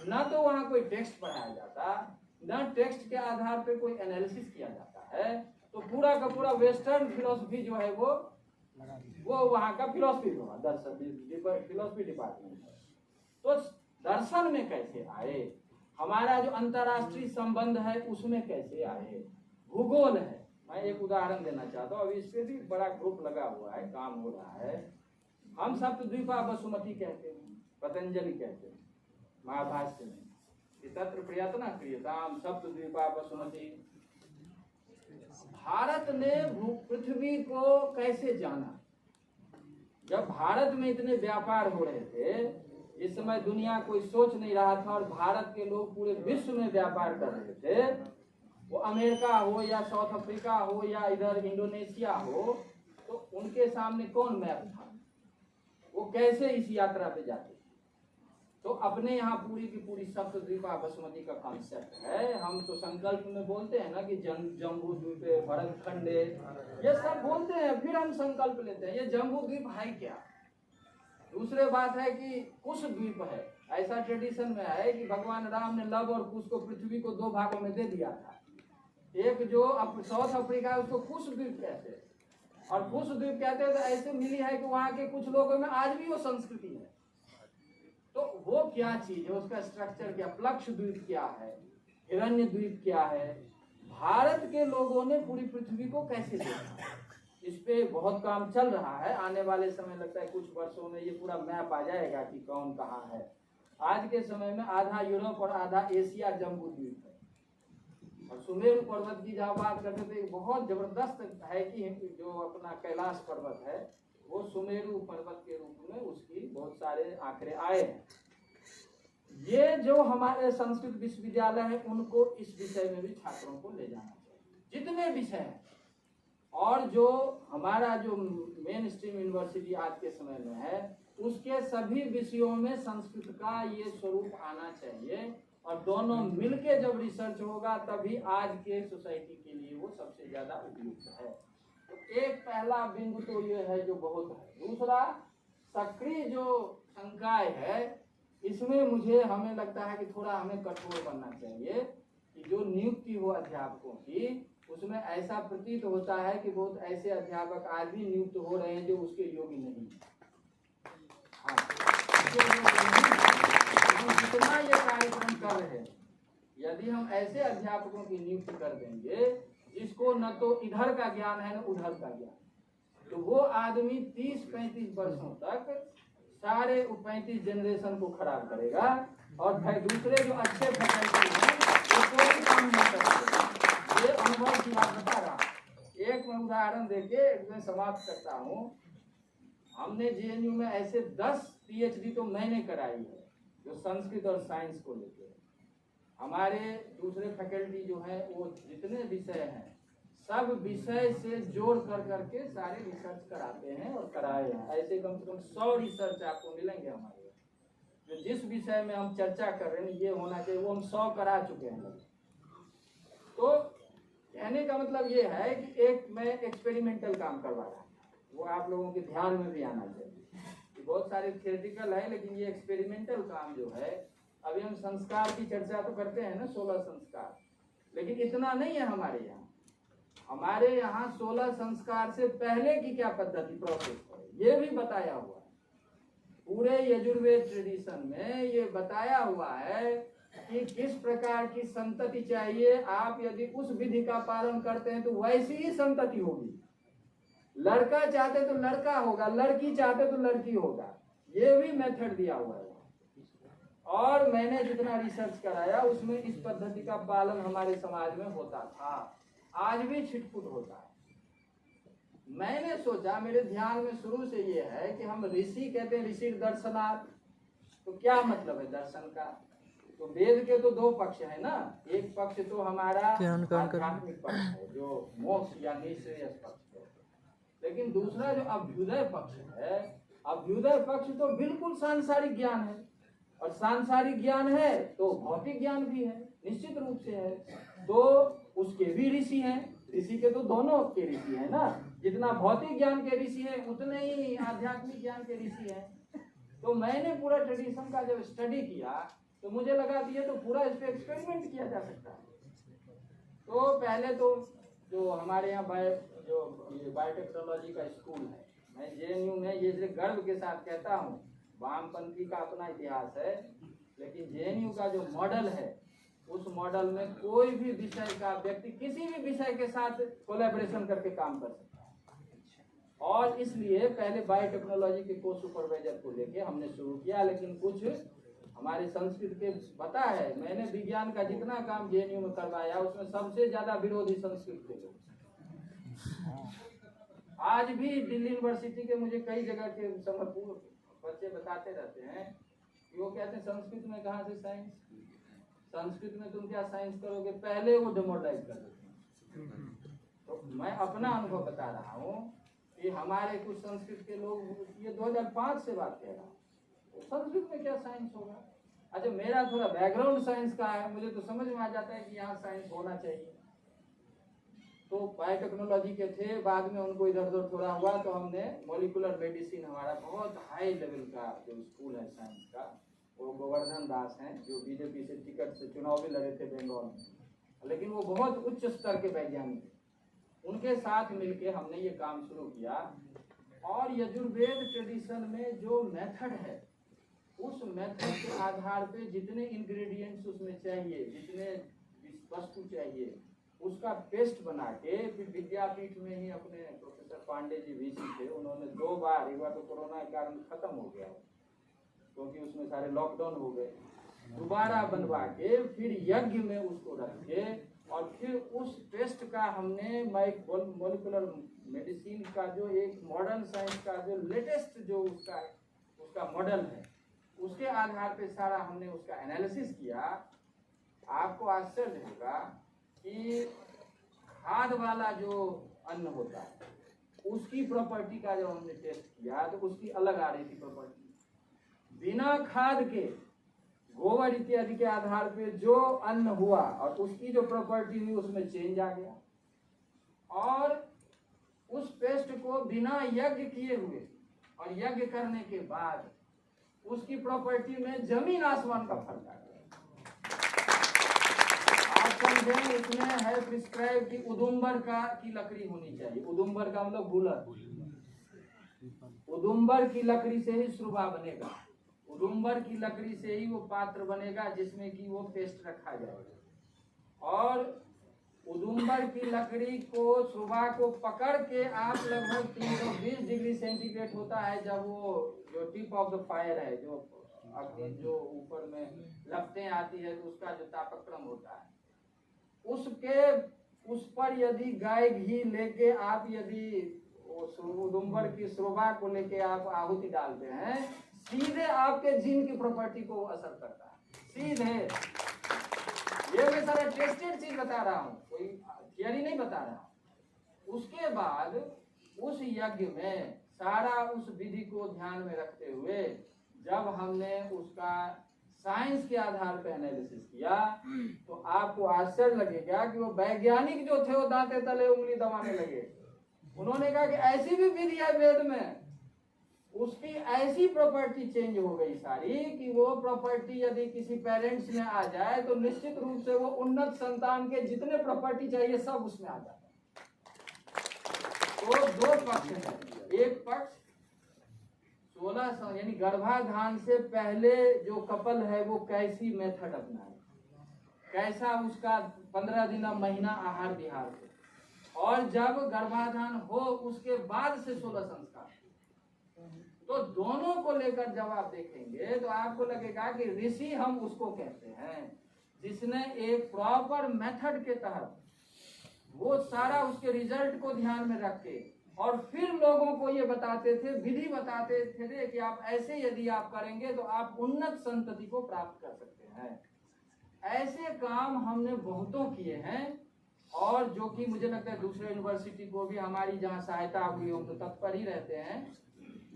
ना तो वहाँ कोई टेक्स्ट पढ़ाया जाता, ना टेक्स्ट के आधार पे कोई एनालिसिस किया जाता है। तो पूरा का पूरा वेस्टर्न फिलोसफी जो है वो वहाँ का फिलोसफी हुआ, दर्शन फिलोसफी डिपार्टमेंट है। तो दर्शन में कैसे आए, हमारा जो अंतर्राष्ट्रीय संबंध है उसमें कैसे आए, भूगोल है। मैं एक उदाहरण देना चाहता हूँ, अभी इस पे भी बड़ा ग्रुप लगा हुआ है, काम हो रहा है। हम सप्तद्वीपा वसुमती कहते हैं, पतंजलि कहते हैं महाभाष्य में, तत्र प्रयत्न क्रियताम सप्तद्वीपा वसुमती। भारत ने पृथ्वी को कैसे जाना, जब भारत में इतने व्यापार हो रहे थे, इस समय दुनिया कोई सोच नहीं रहा था और भारत के लोग पूरे विश्व में व्यापार कर रहे थे, वो अमेरिका हो या साउथ अफ्रीका हो या इधर इंडोनेशिया हो, तो उनके सामने कौन मैप था, वो कैसे इस यात्रा पे जाते। तो अपने यहाँ पूरी की पूरी सप्तद्वीपा वसुमती का कॉन्सेप्ट है। हम तो संकल्प में बोलते हैं ना कि जम्बू द्वीप, भरत खंडे, ये सब बोलते हैं, फिर हम संकल्प लेते हैं, ये जम्बू द्वीप है क्या। दूसरे बात है कि कुश द्वीप है, ऐसा ट्रेडिशन में है कि भगवान राम ने लव और कुश को, पृथ्वी को 2 भागों में दे दिया था। एक जो साउथ अफ्रीका है उसको कुश द्वीप कहते हैं, और कुश द्वीप कहते हैं तो ऐसे मिली है कि वहाँ के कुछ लोगों में आज भी वो संस्कृति है। तो वो क्या चीज है, उसका स्ट्रक्चर क्या, प्लक्ष द्वीप क्या है, हिरण्य द्वीप क्या है, भारत के लोगों ने पूरी पृथ्वी को कैसे देखा, इस पे बहुत काम चल रहा है। आने वाले समय लगता है कुछ वर्षों में ये पूरा मैप आ जाएगा कि कौन कहाँ है। आज के समय में आधा यूरोप और आधा एशिया जम्बू द्वीप है। और सुमेरु पर्वत की जहाँ बात करते थे, बहुत जबरदस्त है कि जो अपना कैलाश पर्वत है वो सुमेरु पर्वत के रूप में उसकी बहुत सारे आंकड़े आए हैं। ये जो हमारे संस्कृत विश्वविद्यालय है उनको इस विषय में भी छात्रों को ले जाना चाहिए, जितने विषय हैं। और जो हमारा जो मेन स्ट्रीम यूनिवर्सिटी आज के समय में है उसके सभी विषयों में संस्कृत का ये स्वरूप आना चाहिए। और दोनों मिलके जब रिसर्च होगा तभी आज के सोसाइटी के लिए वो सबसे ज्यादा उपयुक्त है। तो एक पहला बिंदु तो ये है जो बहुत है। दूसरा, सक्रिय जो संकाय है इसमें हमें लगता है कि थोड़ा हमें कठोर बनना चाहिए कि जो नियुक्ति हो अध्यापकों की उसमें ऐसा प्रतीत होता है कि बहुत ऐसे अध्यापक आज भी नियुक्त हो रहे हैं जो उसके योग्य नहीं है। हम जितना ये कार्यक्रम कर रहे हैं, यदि हम ऐसे अध्यापकों की नियुक्ति कर देंगे जिसको न तो इधर का ज्ञान है न उधर का ज्ञान, तो वो आदमी 30-35 वर्षों तक सारे 35 जनरेशन को खराब करेगा। और दूसरे जो अच्छे फैकल्टी हैं वो कोई काम नहीं करेंगे। ये अनुभव की बात बता रहा हूँ। एक मैं उदाहरण देके मैं समाप्त करता हूँ। हमने जेएनयू में ऐसे 10 पीएचडी तो मैंने कराई है जो संस्कृत और साइंस को लेकर। हमारे दूसरे फैकल्टी जो है वो जितने विषय हैं सब विषय से जोड़ कर करके सारे रिसर्च कराते हैं और कराए हैं। ऐसे कम से कम 100 रिसर्च आपको मिलेंगे हमारे जो जिस विषय में हम चर्चा कर रहे हैं ये होना चाहिए वो हम 100 करा चुके हैं। तो कहने का मतलब ये है कि एक मैं एक्सपेरिमेंटल काम करवा रहा हूँ, वो आप लोगों के ध्यान में भी आना चाहिए। बहुत सारे थियोरेटिकल है लेकिन ये एक्सपेरिमेंटल काम जो है, अभी हम संस्कार की चर्चा तो करते हैं ना, 16 संस्कार, लेकिन इतना नहीं है हमारे यहाँ। हमारे यहाँ 16 संस्कार से पहले की क्या पद्धति प्रोसेस है ये भी बताया हुआ है। पूरे यजुर्वेद ट्रेडिशन में ये बताया हुआ है कि किस प्रकार की संतति चाहिए। आप यदि उस विधि का पालन करते हैं तो वैसी ही संतति होगी। लड़का चाहते तो लड़का होगा, लड़की चाहते तो लड़की होगा, ये भी मेथड दिया हुआ है। और मैंने जितना रिसर्च कराया उसमें इस पद्धति का पालन हमारे समाज में होता था, आज भी छिटपुट होता है। मैंने सोचा, मेरे ध्यान में शुरू से ये है कि हम ऋषि कहते हैं, ऋषि दर्शनार्थ, तो क्या मतलब है दर्शन का? तो वेद के तो 2 पक्ष है ना। एक पक्ष तो हमारा आध्यात्मिक पक्ष है जो मोक्ष या निश्रेयस पक्ष है, लेकिन दूसरा जो अभ्युदय पक्ष है, अभ्युदय पक्ष तो बिल्कुल सांसारिक ज्ञान है। और सांसारिक ज्ञान है तो भौतिक ज्ञान भी है, निश्चित रूप से है। तो उसके भी ऋषि हैं, ऋषि के तो दोनों के ऋषि है ना। जितना भौतिक ज्ञान के ऋषि है उतने ही आध्यात्मिक ज्ञान के ऋषि हैं। तो मैंने पूरा ट्रेडिशन का जब स्टडी किया तो मुझे लगा कि ये तो पूरा इस पर एक्सपेरिमेंट किया जा सकता है। तो पहले तो जो हमारे यहाँ बायोटेक्नोलॉजी का स्कूल है, मैं जेएनयू में ये गर्व के साथ कहता हूँ, वामपंथी का अपना इतिहास है, लेकिन जेएनयू का जो मॉडल है उस मॉडल में कोई भी विषय का व्यक्ति किसी भी विषय के साथ कोलैबोरेशन करके काम कर सकता है। और इसलिए पहले बायोटेक्नोलॉजी के को सुपरवाइजर को लेके हमने शुरू किया, लेकिन कुछ हमारे संस्कृत के पता है, मैंने विज्ञान का जितना काम जेएनयू में करवाया उसमें सबसे ज्यादा विरोधी संस्कृत के लोग। आज भी दिल्ली यूनिवर्सिटी के मुझे कई जगह के समरपूर्ण बच्चे बताते रहते हैं कि वो कहते हैं संस्कृत में कहाँ से साइंस, संस्कृत में तुम क्या साइंस करोगे, पहले वो डिमोरलाइज कर देते हैं। तो मैं अपना अनुभव बता रहा हूँ कि हमारे कुछ संस्कृत के लोग, ये 2005 से बात कह रहा हूँ, तो संस्कृत में क्या साइंस होगा। अच्छा, मेरा थोड़ा बैकग्राउंड साइंस का है, मुझे तो समझ में आ जाता है कि यहाँ साइंस होना चाहिए। तो बायोटेक्नोलॉजी के थे, बाद में उनको इधर उधर थोड़ा हुआ तो हमने मॉलिक्यूलर मेडिसिन, हमारा बहुत हाई लेवल का जो स्कूल है साइंस का, वो गोवर्धन दास हैं जो बीजेपी से टिकट से चुनाव भी लड़े थे बंगाल में, लेकिन वो बहुत उच्च स्तर के वैज्ञानिक, उनके साथ मिलके हमने ये काम शुरू किया। और यजुर्वेद ट्रेडिशन में जो मेथड है उस मेथड के आधार पे जितने इंग्रेडिएंट्स उसमें चाहिए, जितने वस्तु चाहिए, उसका पेस्ट बना के फिर विद्यापीठ में ही अपने प्रोफेसर पांडे जी वीसी थे, उन्होंने 2 बार, एक बार तो कोरोना के कारण खत्म हो गया क्योंकि उसमें सारे लॉकडाउन हो गए, दोबारा बनवा के फिर यज्ञ में उसको रख के और फिर उस पेस्ट का हमने मॉलिक्यूलर मेडिसिन का जो एक मॉडर्न साइंस का जो लेटेस्ट जो उसका मॉडल है, उसके आधार पे सारा हमने उसका एनालिसिस किया। आपको आश्चर्य होगा कि खाद वाला जो अन्न होता है उसकी प्रॉपर्टी का जब हमने टेस्ट किया तो उसकी अलग आ रही थी प्रॉपर्टी। बिना खाद के गोबर इत्यादि के आधार पे जो अन्न हुआ और उसकी जो प्रॉपर्टी हुई उसमें चेंज आ गया। और उस पेस्ट को बिना यज्ञ किए हुए और यज्ञ करने के बाद उसकी प्रॉपर्टी में जमीन आसमान का फर्क आ गया। आप समझें, इसमें है प्रिस्क्राइब की उदुम्बर की लकड़ी होनी चाहिए। उदुम्बर का मतलब गुलर, उदुम्बर की लकड़ी से ही श्रुबा बनेगा, उदुम्बर की लकड़ी से ही वो पात्र बनेगा जिसमें कि वो पेस्ट रखा जाएगा। और उदुम्बर की लकड़ी को श्रुबा को पकड़ के आप लगभग 320 डिग्री सेंटीग्रेड होता है जब वो जो टिप ऑफ द फायर है, जो अग्नि जो ऊपर में लपटें आती है तो उसका जो तापक्रम होता है, उसके उस पर यदि गाय घी लेके आप यदि उदुम्बर की श्रुबा को लेके आप आहुति डालते हैं, सीधे आपके जीन की प्रॉपर्टी को असर करता है सीधे। ये मैं सारा टेस्टेड चीज बता रहा हूँ, कोई थियरी नहीं बता रहा हूँ। उसके बाद उस यज्ञ में सारा उस विधि को ध्यान में रखते हुए जब हमने उसका साइंस के आधार पर एनालिसिस किया तो आपको आश्चर्य लगेगा कि वो वैज्ञानिक जो थे वो दांते तले उंगली दबाने लगे। उन्होंने कहा कि ऐसी भी विधि है वेद में, उसकी ऐसी प्रॉपर्टी चेंज हो गई सारी कि वो प्रॉपर्टी यदि किसी पेरेंट्स में आ जाए तो निश्चित रूप से वो उन्नत संतान के जितने प्रॉपर्टी चाहिए सब उसमें आ जाता है। तो 2 पक्ष है। एक पक्ष 1600 यानी गर्भाधान से पहले जो कपल है वो कैसी मेथड अपनाए, कैसा उसका 15 दिन महीना आहार विहार से, और जब गर्भाधान हो उसके बाद से 16 संस्कार। तो दोनों को लेकर जब आप देखेंगे तो आपको लगेगा कि ऋषि हम उसको कहते हैं जिसने एक प्रॉपर मेथड के तहत वो सारा उसके रिजल्ट को ध्यान में रख के और फिर लोगों को ये बताते थे, विधि बताते थे कि आप ऐसे यदि आप करेंगे तो आप उन्नत संतति को प्राप्त कर सकते हैं। ऐसे काम हमने बहुतों किए हैं और जो कि मुझे लगता है दूसरे यूनिवर्सिटी को भी हमारी जहाँ सहायता हुई हम तो तत्पर ही रहते हैं।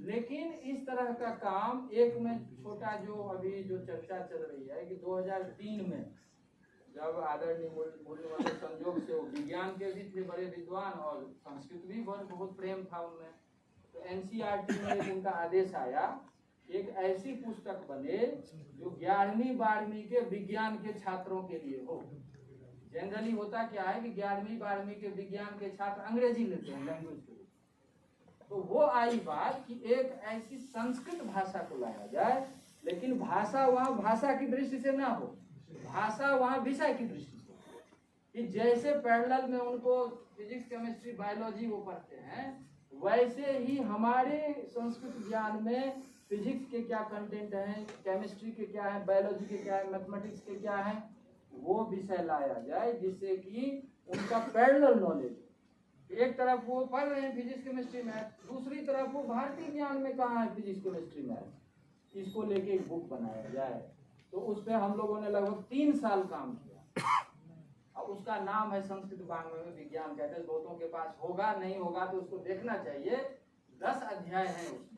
लेकिन इस तरह का काम एक में छोटा जो अभी जो चर्चा चल रही है कि 2003 में जब आदरणीय मूल्यवान संयोग से वो विज्ञान के भी थे बड़े विद्वान और संस्कृत भी बहुत प्रेम था उनमें, तो एनसीईआरटी में उनका आदेश आया एक ऐसी पुस्तक बने जो 11वीं 12वीं के विज्ञान के छात्रों के लिए हो। जनरली होता क्या है कि 11वीं 12वीं के विज्ञान के छात्र अंग्रेजी लेते हैं लैंग्वेज के, तो वो आई बात कि एक ऐसी संस्कृत भाषा को लाया जाए, लेकिन भाषा वहाँ भाषा की दृष्टि से ना हो, भाषा वहाँ विषय की दृष्टि से, कि जैसे पैरेलल में उनको फिजिक्स केमिस्ट्री बायोलॉजी वो पढ़ते हैं वैसे ही हमारे संस्कृत ज्ञान में फिजिक्स के क्या कंटेंट हैं, केमिस्ट्री के क्या है, बायोलॉजी के क्या है, मैथमेटिक्स के क्या है, वो विषय लाया जाए जिससे कि उनका पैरेलल नॉलेज, एक तरफ वो पढ़ रहे हैं फिजिक्स केमिस्ट्री मैथ, दूसरी तरफ वो भारतीय ज्ञान में कहाँ है फिजिक्स केमिस्ट्री मैथ, इसको लेके एक बुक बनाया जाए। तो उस पर हम लोगों ने लगभग 3 साल काम किया। अब उसका नाम है संस्कृत वाङ्मय में विज्ञान कहते हैं। बहुतों के पास होगा, नहीं होगा तो उसको देखना चाहिए। 10 अध्याय हैं उसमें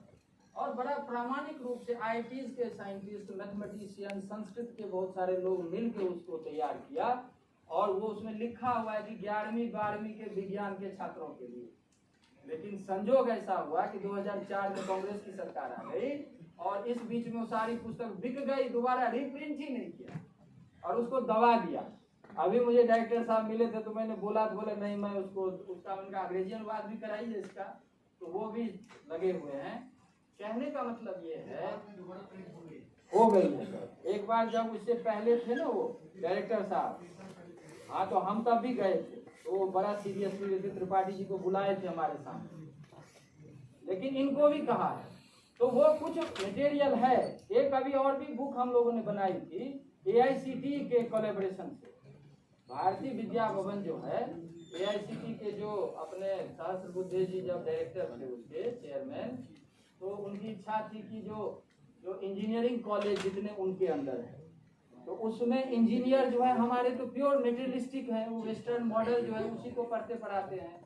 और बड़ा प्रामाणिक रूप से IITs के साइंटिस्ट, मैथमेटिशियन, संस्कृत के बहुत सारे लोग मिलकर उसको तैयार किया और वो उसमें लिखा हुआ है कि 11वीं 12वीं के विज्ञान के छात्रों के लिए। लेकिन संजोग ऐसा हुआ कि 2004 में कांग्रेस की सरकार आ गई और इस बीच में वो सारी पुस्तक बिक गई, दोबारा रिप्रिंट ही नहीं किया और उसको दबा दिया। अभी मुझे डायरेक्टर साहब मिले थे तो मैंने बोला तो बोले नहीं, मैं उसका उनका अंग्रेजी अनुवाद भी कराइए इसका, तो वो भी लगे हुए हैं। कहने का मतलब ये है, हो गई है सर। एक बार जब उससे पहले थे ना वो डायरेक्टर साहब, हाँ तो हम तब भी गए थे, तो वो बड़ा सीरियसली लेते, त्रिपाठी जी को बुलाए थे हमारे सामने, लेकिन इनको भी कहा है। तो वो कुछ मटेरियल है, एक अभी और भी बुक हम लोगों ने बनाई थी AICTE के कोलैबोरेशन से। भारतीय विद्या भवन जो है, AICTE के जो अपने सहस्त्रबुद्धे जी जब डायरेक्टर थे उसके चेयरमैन, तो उनकी इच्छा थी कि जो इंजीनियरिंग कॉलेज जितने उनके अंदर है, तो उसमें इंजीनियर जो है हमारे तो प्योर मेटेरियलिस्टिक है, वो वेस्टर्न मॉडल जो है उसी को पढ़ते पढ़ाते हैं।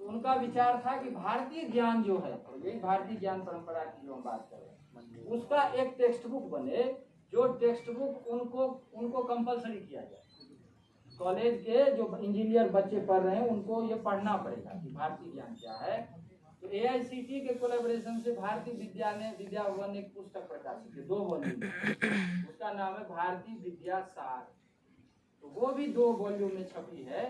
तो उनका विचार था कि भारतीय ज्ञान जो है, यही भारतीय ज्ञान परंपरा की जो हम बात कर रहे हैं, उसका एक टेक्स्ट बुक बने, जो टेक्स्ट बुक उनको कंपलसरी किया जाए। कॉलेज के जो इंजीनियर बच्चे पढ़ रहे हैं उनको ये पढ़ना पड़ेगा कि भारतीय ज्ञान क्या है। तो AICTE के कोलैबोरेशन से भारतीय विद्या भवन ने एक पुस्तक प्रकाशित की 2 वॉल्यूम, उसका नाम है भारतीय विद्या सार, तो वो भी 2 वॉल्यूम में छपी है।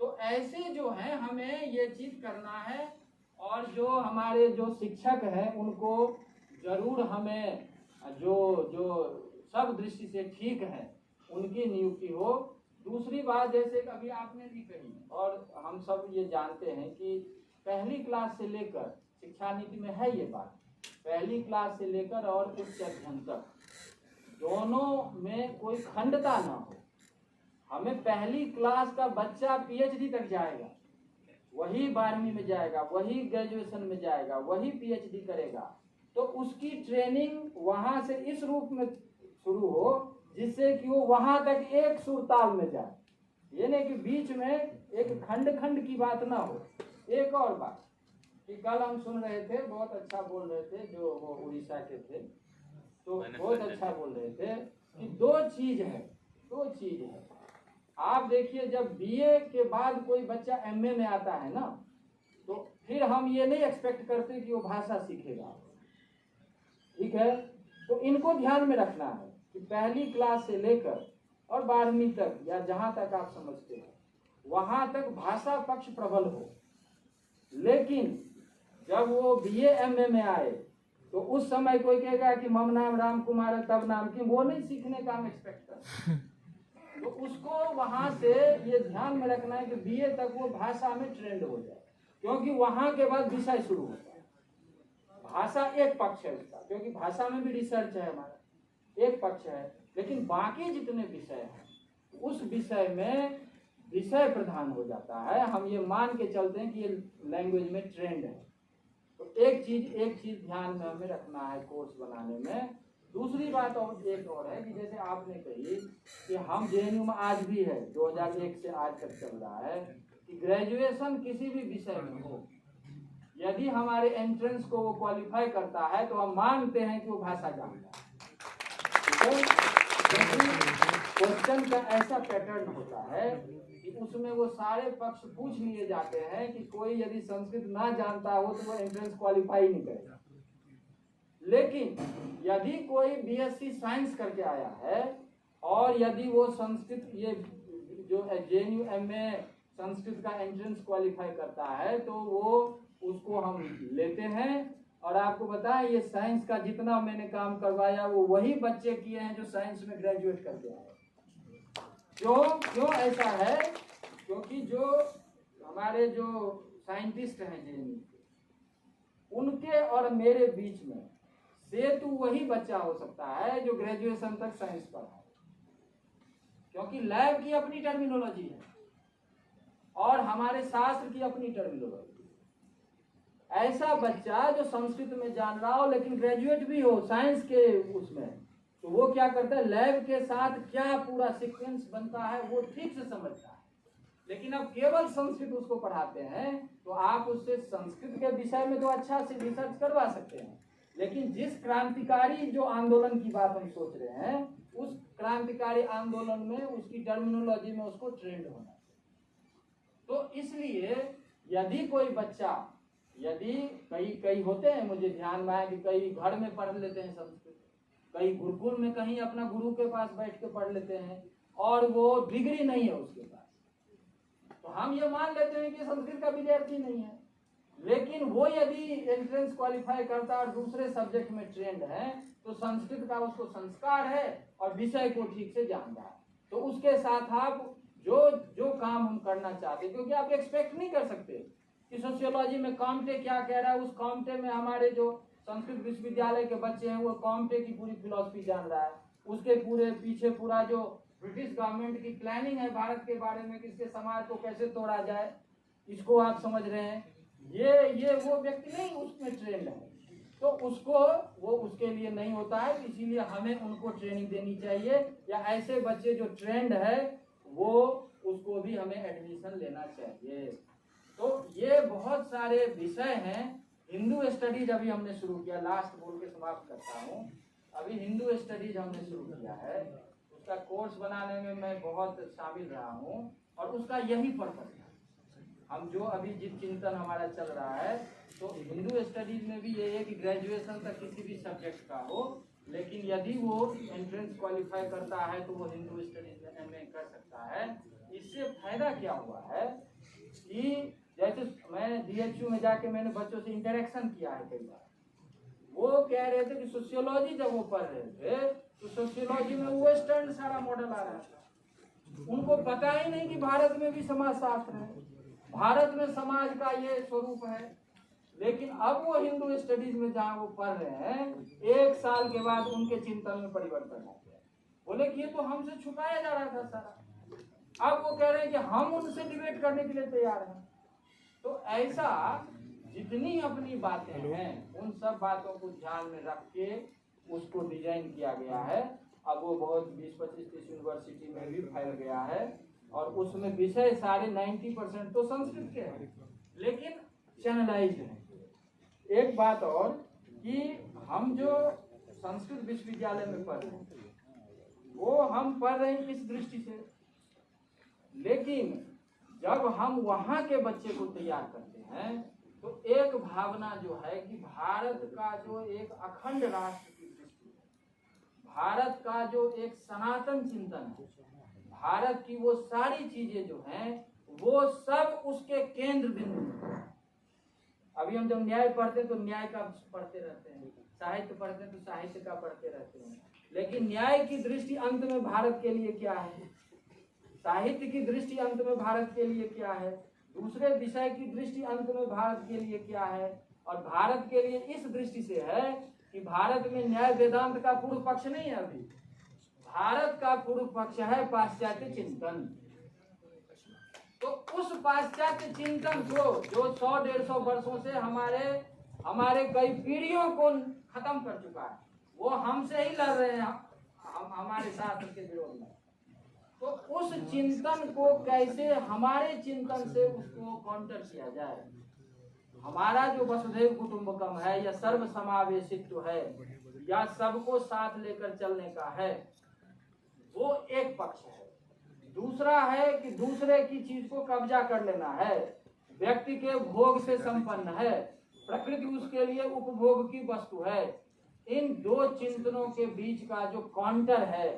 तो ऐसे जो है हमें ये चीज करना है, और जो हमारे जो शिक्षक हैं उनको जरूर हमें जो सब दृष्टि से ठीक है उनकी नियुक्ति हो। दूसरी बात, जैसे कभी आपने भी कही और हम सब ये जानते हैं कि पहली क्लास से लेकर, शिक्षा नीति में है ये बात, पहली क्लास से लेकर और उच्च अध्ययन तक दोनों में कोई खंडता ना हो। हमें पहली क्लास का बच्चा PhD तक जाएगा, वही 12वीं में जाएगा, वही ग्रेजुएशन में जाएगा, वही PhD करेगा, तो उसकी ट्रेनिंग वहां से इस रूप में शुरू हो जिससे कि वो वहां तक एक सुरताल में जाए, ये नहीं कि बीच में एक खंड खंड की बात ना हो। एक और बात कि कल हम सुन रहे थे, बहुत अच्छा बोल रहे थे, जो वो उड़ीसा के थे, तो बहुत अच्छा बोल रहे थे कि 2 चीज है। आप देखिए, जब BA के बाद कोई बच्चा MA में आता है ना, तो फिर हम ये नहीं एक्सपेक्ट करते कि वो भाषा सीखेगा, ठीक है। तो इनको ध्यान में रखना है कि पहली क्लास से लेकर और 12वीं तक, या जहां तक आप समझते हैं, वहां तक भाषा पक्ष प्रबल हो। लेकिन जब वो BA MA में आए तो उस समय कोई कहेगा कि मम नाम राम कुमार है तब नाम की, वो नहीं सीखने का हम एक्सपेक्ट करते। तो उसको वहां से ये ध्यान में रखना है कि BA तक वो भाषा में ट्रेंड हो जाए, क्योंकि वहां के बाद विषय शुरू होता है। भाषा एक पक्ष है उसका, क्योंकि भाषा में भी रिसर्च है, हमारा एक पक्ष है, लेकिन बाकी जितने विषय हैं उस विषय में विषय प्रधान हो जाता है। हम ये मान के चलते हैं कि ये लैंग्वेज में ट्रेंड है। तो एक चीज ध्यान में हमें रखना है कोर्स बनाने में। दूसरी बात और एक और है कि जैसे आपने कही कि हम JNU में आज भी है, 2001 से आज तक चल रहा है कि ग्रेजुएशन किसी भी विषय में हो, यदि हमारे एंट्रेंस को वो क्वालिफाई करता है तो हम मानते हैं कि वो भाषा जानता है। क्वेश्चन का ऐसा पैटर्न होता है कि उसमें वो सारे पक्ष पूछ लिए जाते हैं कि कोई यदि संस्कृत ना जानता हो तो वो एंट्रेंस क्वालिफाई नहीं करेगा। लेकिन यदि कोई BSc साइंस करके आया है और यदि वो संस्कृत, ये जो JNU MA संस्कृत का एंट्रेंस क्वालिफाई करता है, तो वो उसको हम लेते हैं। और आपको बताएं, ये साइंस का जितना मैंने काम करवाया वो वही बच्चे किए हैं जो साइंस में ग्रेजुएट करके आए। क्यों ऐसा है? क्योंकि जो हमारे जो साइंटिस्ट हैं JNU के, उनके और मेरे बीच में सेतु वही बच्चा हो सकता है जो ग्रेजुएशन तक साइंस पढ़ा है, क्योंकि लैब की अपनी टर्मिनोलॉजी है और हमारे शास्त्र की अपनी टर्मिनोलॉजी। ऐसा बच्चा जो संस्कृत में जान रहा हो लेकिन ग्रेजुएट भी हो साइंस के उसमें, तो वो क्या करता है, लैब के साथ क्या पूरा सीक्वेंस बनता है वो ठीक से समझता है। लेकिन अब केवल संस्कृत उसको पढ़ाते हैं तो आप उससे संस्कृत के विषय में तो अच्छा से रिसर्च करवा सकते हैं, लेकिन जिस क्रांतिकारी जो आंदोलन की बात हम सोच रहे हैं, उस क्रांतिकारी आंदोलन में उसकी टर्मिनोलॉजी में उसको ट्रेंड होना चाहिए। तो इसलिए यदि कोई बच्चा, यदि कई होते हैं, मुझे ध्यान में आया कि कई घर में पढ़ लेते हैं संस्कृत, कई गुरुकुल में कहीं अपना गुरु के पास बैठ के पढ़ लेते हैं और वो डिग्री नहीं है उसके पास, तो हम ये मान लेते हैं कि संस्कृत का विद्यार्थी नहीं है। लेकिन वो यदि एंट्रेंस क्वालिफाई करता है और दूसरे सब्जेक्ट में ट्रेंड है तो संस्कृत का उसको संस्कार है और विषय को ठीक से जानता है, तो उसके साथ आप जो जो काम हम करना चाहते हैं, क्योंकि आप एक्सपेक्ट नहीं कर सकते कि सोशियोलॉजी में कॉम्टे क्या कह रहा है, उस कॉम्टे में हमारे जो संस्कृत विश्वविद्यालय के बच्चे हैं वो कॉम्टे की पूरी फिलॉसफी जान रहा है, उसके पूरे पीछे पूरा जो ब्रिटिश गवर्नमेंट की प्लानिंग है भारत के बारे में, किसके समाज को कैसे तोड़ा जाए, इसको आप समझ रहे हैं। ये वो व्यक्ति नहीं उसमें ट्रेंड है, तो उसको वो उसके लिए नहीं होता है, इसीलिए हमें उनको ट्रेनिंग देनी चाहिए, या ऐसे बच्चे जो ट्रेंड है वो उसको भी हमें एडमिशन लेना चाहिए। तो ये बहुत सारे विषय हैं। हिंदू स्टडीज अभी हमने शुरू किया, लास्ट बोल के समाप्त करता हूँ। अभी हिंदू स्टडीज हमने शुरू किया है, उसका कोर्स बनाने में मैं बहुत शामिल रहा हूँ और उसका यही पर्पस है। हम जो अभी जिस चिंतन हमारा चल रहा है, तो हिंदू स्टडीज में भी ये है कि ग्रेजुएशन तक किसी भी सब्जेक्ट का हो, लेकिन यदि वो एंट्रेंस क्वालिफाई करता है तो वो हिंदू स्टडीज में एमए कर सकता है। इससे फायदा क्या हुआ है कि जैसे मैं डीएचयू में जाके मैंने बच्चों से इंटरेक्शन किया है कई बार, वो कह रहे थे कि सोशियोलॉजी जब वो पढ़ रहे थे तो सोशियोलॉजी में वेस्टर्न सारा मॉडल आ रहा था, उनको पता ही नहीं कि भारत में भी समाजशास्त्र है, भारत में समाज का ये स्वरूप है। लेकिन अब वो हिंदू स्टडीज में जहाँ वो पढ़ रहे हैं, 1 साल के बाद उनके चिंतन में परिवर्तन आ गया। बोले कि ये तो हमसे छुपाया जा रहा था सारा, अब वो कह रहे हैं कि हम उनसे डिबेट करने के लिए तैयार हैं। तो ऐसा जितनी अपनी बातें हैं उन सब बातों को ध्यान में रख के उसको डिजाइन किया गया है। अब वो बहुत 20-25-30 यूनिवर्सिटी में भी फैल गया है और उसमें विषय सारे 90% तो संस्कृत के हैं, लेकिन चैनलाइज है। एक बात और कि हम जो संस्कृत विश्वविद्यालय में पढ़ रहे हैं वो हम पढ़ रहे हैं इस दृष्टि से, लेकिन जब हम वहाँ के बच्चे को तैयार करते हैं तो एक भावना जो है कि भारत का जो एक अखंड राष्ट्र की दृष्टि है, भारत का जो एक सनातन चिंतन है, भारत की वो सारी चीजें जो हैं वो सब उसके केंद्र बिंदु में। अभी हम जब न्याय पढ़ते हैं तो न्याय का पढ़ते रहते हैं, साहित्य पढ़ते हैं तो साहित्य का पढ़ते रहते हैं, लेकिन न्याय की दृष्टि अंत में भारत के लिए क्या है, साहित्य की दृष्टि अंत में भारत के लिए क्या है, दूसरे विषय की दृष्टि अंत में भारत के लिए क्या है। और भारत के लिए इस दृष्टि से है कि भारत में न्याय वेदांत का पूर्व पक्ष नहीं है, अभी भारत का पूर्व पक्ष है पाश्चात्य चिंतन। तो उस पाश्चात्य चिंतन को जो 100-150 वर्षों से हमारे कई पीढ़ियों को खत्म कर चुका है, वो हमसे ही लड़ रहे हैं, हमारे शास्त्र के विरोध में। तो उस चिंतन को कैसे हमारे चिंतन से उसको काउंटर किया जाए। हमारा जो वसुधैव कुटुंबकम है या सर्व समावेशित्व है या सबको साथ लेकर चलने का है, वो एक पक्ष है। दूसरा है कि दूसरे की चीज को कब्जा कर लेना है, व्यक्ति के भोग से संपन्न है, प्रकृति उसके लिए उपभोग की वस्तु है। इन दो चिंतनों के बीच का जो काउंटर है,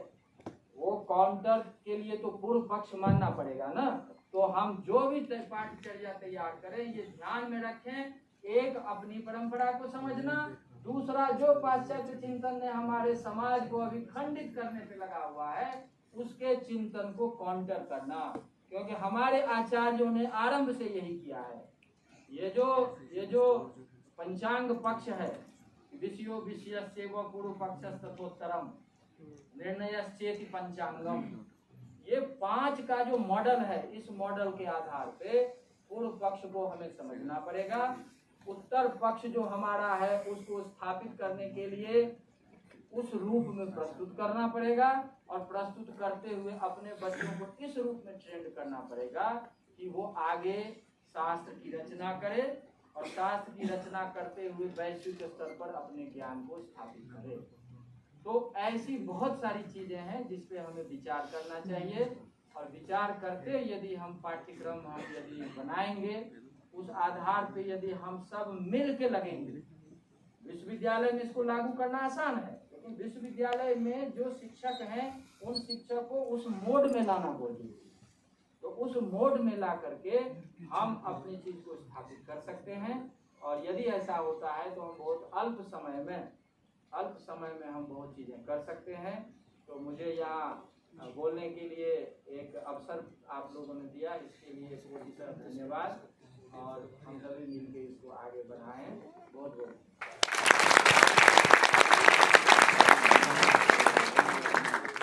वो काउंटर के लिए तो पूर्व पक्ष मानना पड़ेगा ना। तो हम जो भी पाठ्यचर्या तैयार करें ये ध्यान में रखें, एक अपनी परंपरा को समझना, दूसरा जो पाश्चात्य चिंतन ने हमारे समाज को अभी खंडित करने पे लगा हुआ है उसके चिंतन को काउंटर करना, क्योंकि हमारे आचार्यों ने आरंभ से यही किया है। ये जो पंचांग पक्ष है, विषयो विषयस्यैव पूर्व पक्षस्य तथोत्तरम निर्णयश्चेति पंचांगम, ये 5 का जो मॉडल है, इस मॉडल के आधार पे पूर्व पक्ष को हमें समझना पड़ेगा। उत्तर पक्ष जो हमारा है उसको स्थापित करने के लिए उस रूप में प्रस्तुत करना पड़ेगा और प्रस्तुत करते हुए अपने बच्चों को इस रूप में ट्रेंड करना पड़ेगा कि वो आगे शास्त्र की रचना करे और शास्त्र की रचना करते हुए वैश्विक स्तर पर अपने ज्ञान को स्थापित करे। तो ऐसी बहुत सारी चीजें हैं जिस पे हमें विचार करना चाहिए, और विचार करते यदि हम पाठ्यक्रम हम यदि बनाएंगे, उस आधार पे यदि हम सब मिल के लगेंगे, विश्वविद्यालय में इसको लागू करना आसान है, लेकिन विश्वविद्यालय में जो शिक्षक हैं उन शिक्षक को उस मोड में लाना बोलिए, तो उस मोड में ला करके हम अपनी चीज को स्थापित कर सकते हैं। और यदि ऐसा होता है तो हम बहुत अल्प समय में हम बहुत चीजें कर सकते हैं। तो मुझे यहाँ बोलने के लिए एक अवसर आप लोगों ने दिया, इसके लिए बहुत धन्यवाद। और हम सभी मिलकर इसको आगे बढ़ाएं। बहुत बहुत